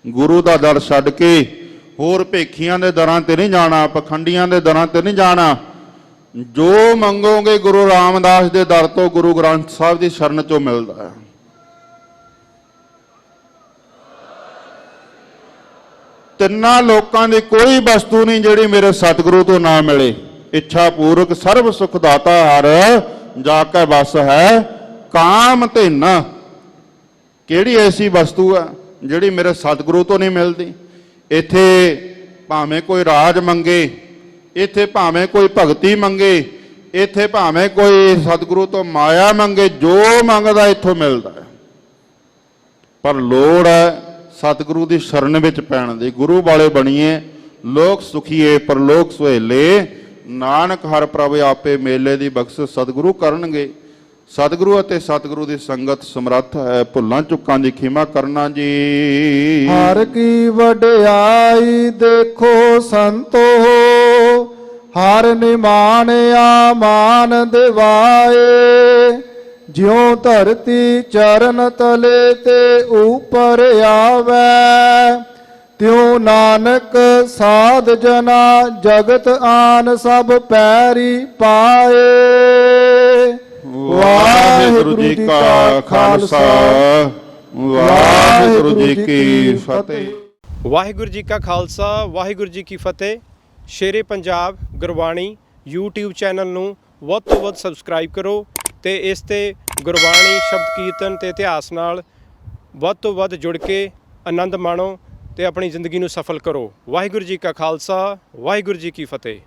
ਗੁਰੂ ਦਾ ਦਰ ਛੱਡ ਕੇ ਹੋਰ ਭੇਖੀਆਂ ਦੇ ਦਰਾਂ ਤੇ ਨਹੀਂ ਜਾਣਾ, ਪਖੰਡੀਆਂ ਦੇ ਦਰਾਂ ਤੇ ਨਹੀਂ ਜਾਣਾ। ਜੋ ਮੰਗੋਗੇ ਗੁਰੂ ਰਾਮਦਾਸ ਦੇ ਦਰ ਤੋਂ, ਗੁਰੂ ਗ੍ਰੰਥ ਸਾਹਿਬ ਦੀ ਸ਼ਰਨ ਚੋਂ ਮਿਲਦਾ ਹੈ। ਤਿੰਨਾਂ ਲੋਕਾਂ ਦੀ ਕੋਈ ਵਸਤੂ ਨਹੀਂ ਜਿਹੜੀ ਮੇਰੇ ਸਤਿਗੁਰੂ ਤੋਂ ਨਾ ਮਿਲੇ। ਇੱਛਾ ਪੂਰਕ ਸਰਬ ਸੁਖ ਦਾਤਾ ਹਰ, ਜਾ ਕੇ ਬਸ ਹੈ ਕਾਮ ਧੇਨਾ। ਕਿਹੜੀ ਐਸੀ ਵਸਤੂ ਆ ਜਿਹੜੀ ਮੇਰੇ ਸਤਿਗੁਰੂ ਤੋਂ ਨਹੀਂ ਮਿਲਦੀ? ਇੱਥੇ ਭਾਵੇਂ ਕੋਈ ਰਾਜ ਮੰਗੇ, ਇੱਥੇ ਭਾਵੇਂ ਕੋਈ ਭਗਤੀ ਮੰਗੇ, ਇੱਥੇ ਭਾਵੇਂ ਕੋਈ ਸਤਿਗੁਰੂ ਤੋਂ ਮਾਇਆ ਮੰਗੇ, ਜੋ ਮੰਗਦਾ ਇੱਥੋਂ ਮਿਲਦਾ ਹੈ। ਪਰ ਲੋੜ ਹੈ ਸਤਿਗੁਰੂ ਦੀ ਸ਼ਰਨ ਵਿੱਚ ਪੈਣ ਦੀ। ਗੁਰੂ ਵਾਲੇ ਬਣੀਏ, ਲੋਕ ਸੁਖੀਏ ਪਰਲੋਕ ਸੁਹੇਲੇ। ਨਾਨਕ ਹਰ ਪ੍ਰਭ ਆਪੇ ਮੇਲੇ ਦੀ ਬਖਸ਼ਿਸ਼ ਸਤਿਗੁਰੂ ਕਰਨਗੇ। ਸਤਿਗੁਰੂ ਅਤੇ ਸਤਿਗੁਰੂ ਦੀ ਸੰਗਤ ਸਮਰੱਥ ਹੈ ਭੁੱਲਾਂ ਚੁੱਕਾਂ ਦੀ ਖਿਮਾ ਕਰਨਾ ਜੀ। ਹਰ ਕੀ ਵਡਿਆਈ ਦੇਖੋ ਸੰਤੋ, ਹਰ ਨਿਮਾਣਿਆ ਮਾਨ ਦਿਵਾਏ। ਜਿਉ ਧਰਤੀ ਚਰਨ ਤਲੇ ਤੇ ਉੱਪਰ ਆਵੈ, ਤਿਉ ਨਾਨਕ ਸਾਧ ਜਨਾ ਜਗਤ ਆਨ ਸਭ ਪੈਰੀ ਪਾਏ। ਵਾਹਿਗੁਰੂ ਜੀ ਕਾ ਖਾਲਸਾ, ਵਾਹਿਗੁਰੂ ਜੀ ਕੀ ਫਤਿਹ। ਵਾਹਿਗੁਰੂ ਜੀ ਕਾ ਖਾਲਸਾ, ਵਾਹਿਗੁਰੂ ਜੀ ਕੀ ਫਤਿਹ। ਸ਼ੇਰੇ ਪੰਜਾਬ ਗੁਰਬਾਣੀ YouTube ਚੈਨਲ ਨੂੰ ਵੱਧ ਤੋਂ ਵੱਧ ਸਬਸਕ੍ਰਾਈਬ ਕਰੋ ਤੇ ਇਸ ਤੇ ਗੁਰਬਾਣੀ, ਸ਼ਬਦ ਕੀਰਤਨ ਤੇ ਇਤਿਹਾਸ ਨਾਲ ਵੱਧ ਤੋਂ ਵੱਧ ਜੁੜ ਕੇ ਆਨੰਦ ਮਾਣੋ ਤੇ ਆਪਣੀ ਜ਼ਿੰਦਗੀ ਨੂੰ ਸਫਲ ਕਰੋ। ਵਾਹਿਗੁਰੂ ਜੀ ਕਾ ਖਾਲਸਾ, ਵਾਹਿਗੁਰੂ ਜੀ ਕੀ ਫਤਿਹ।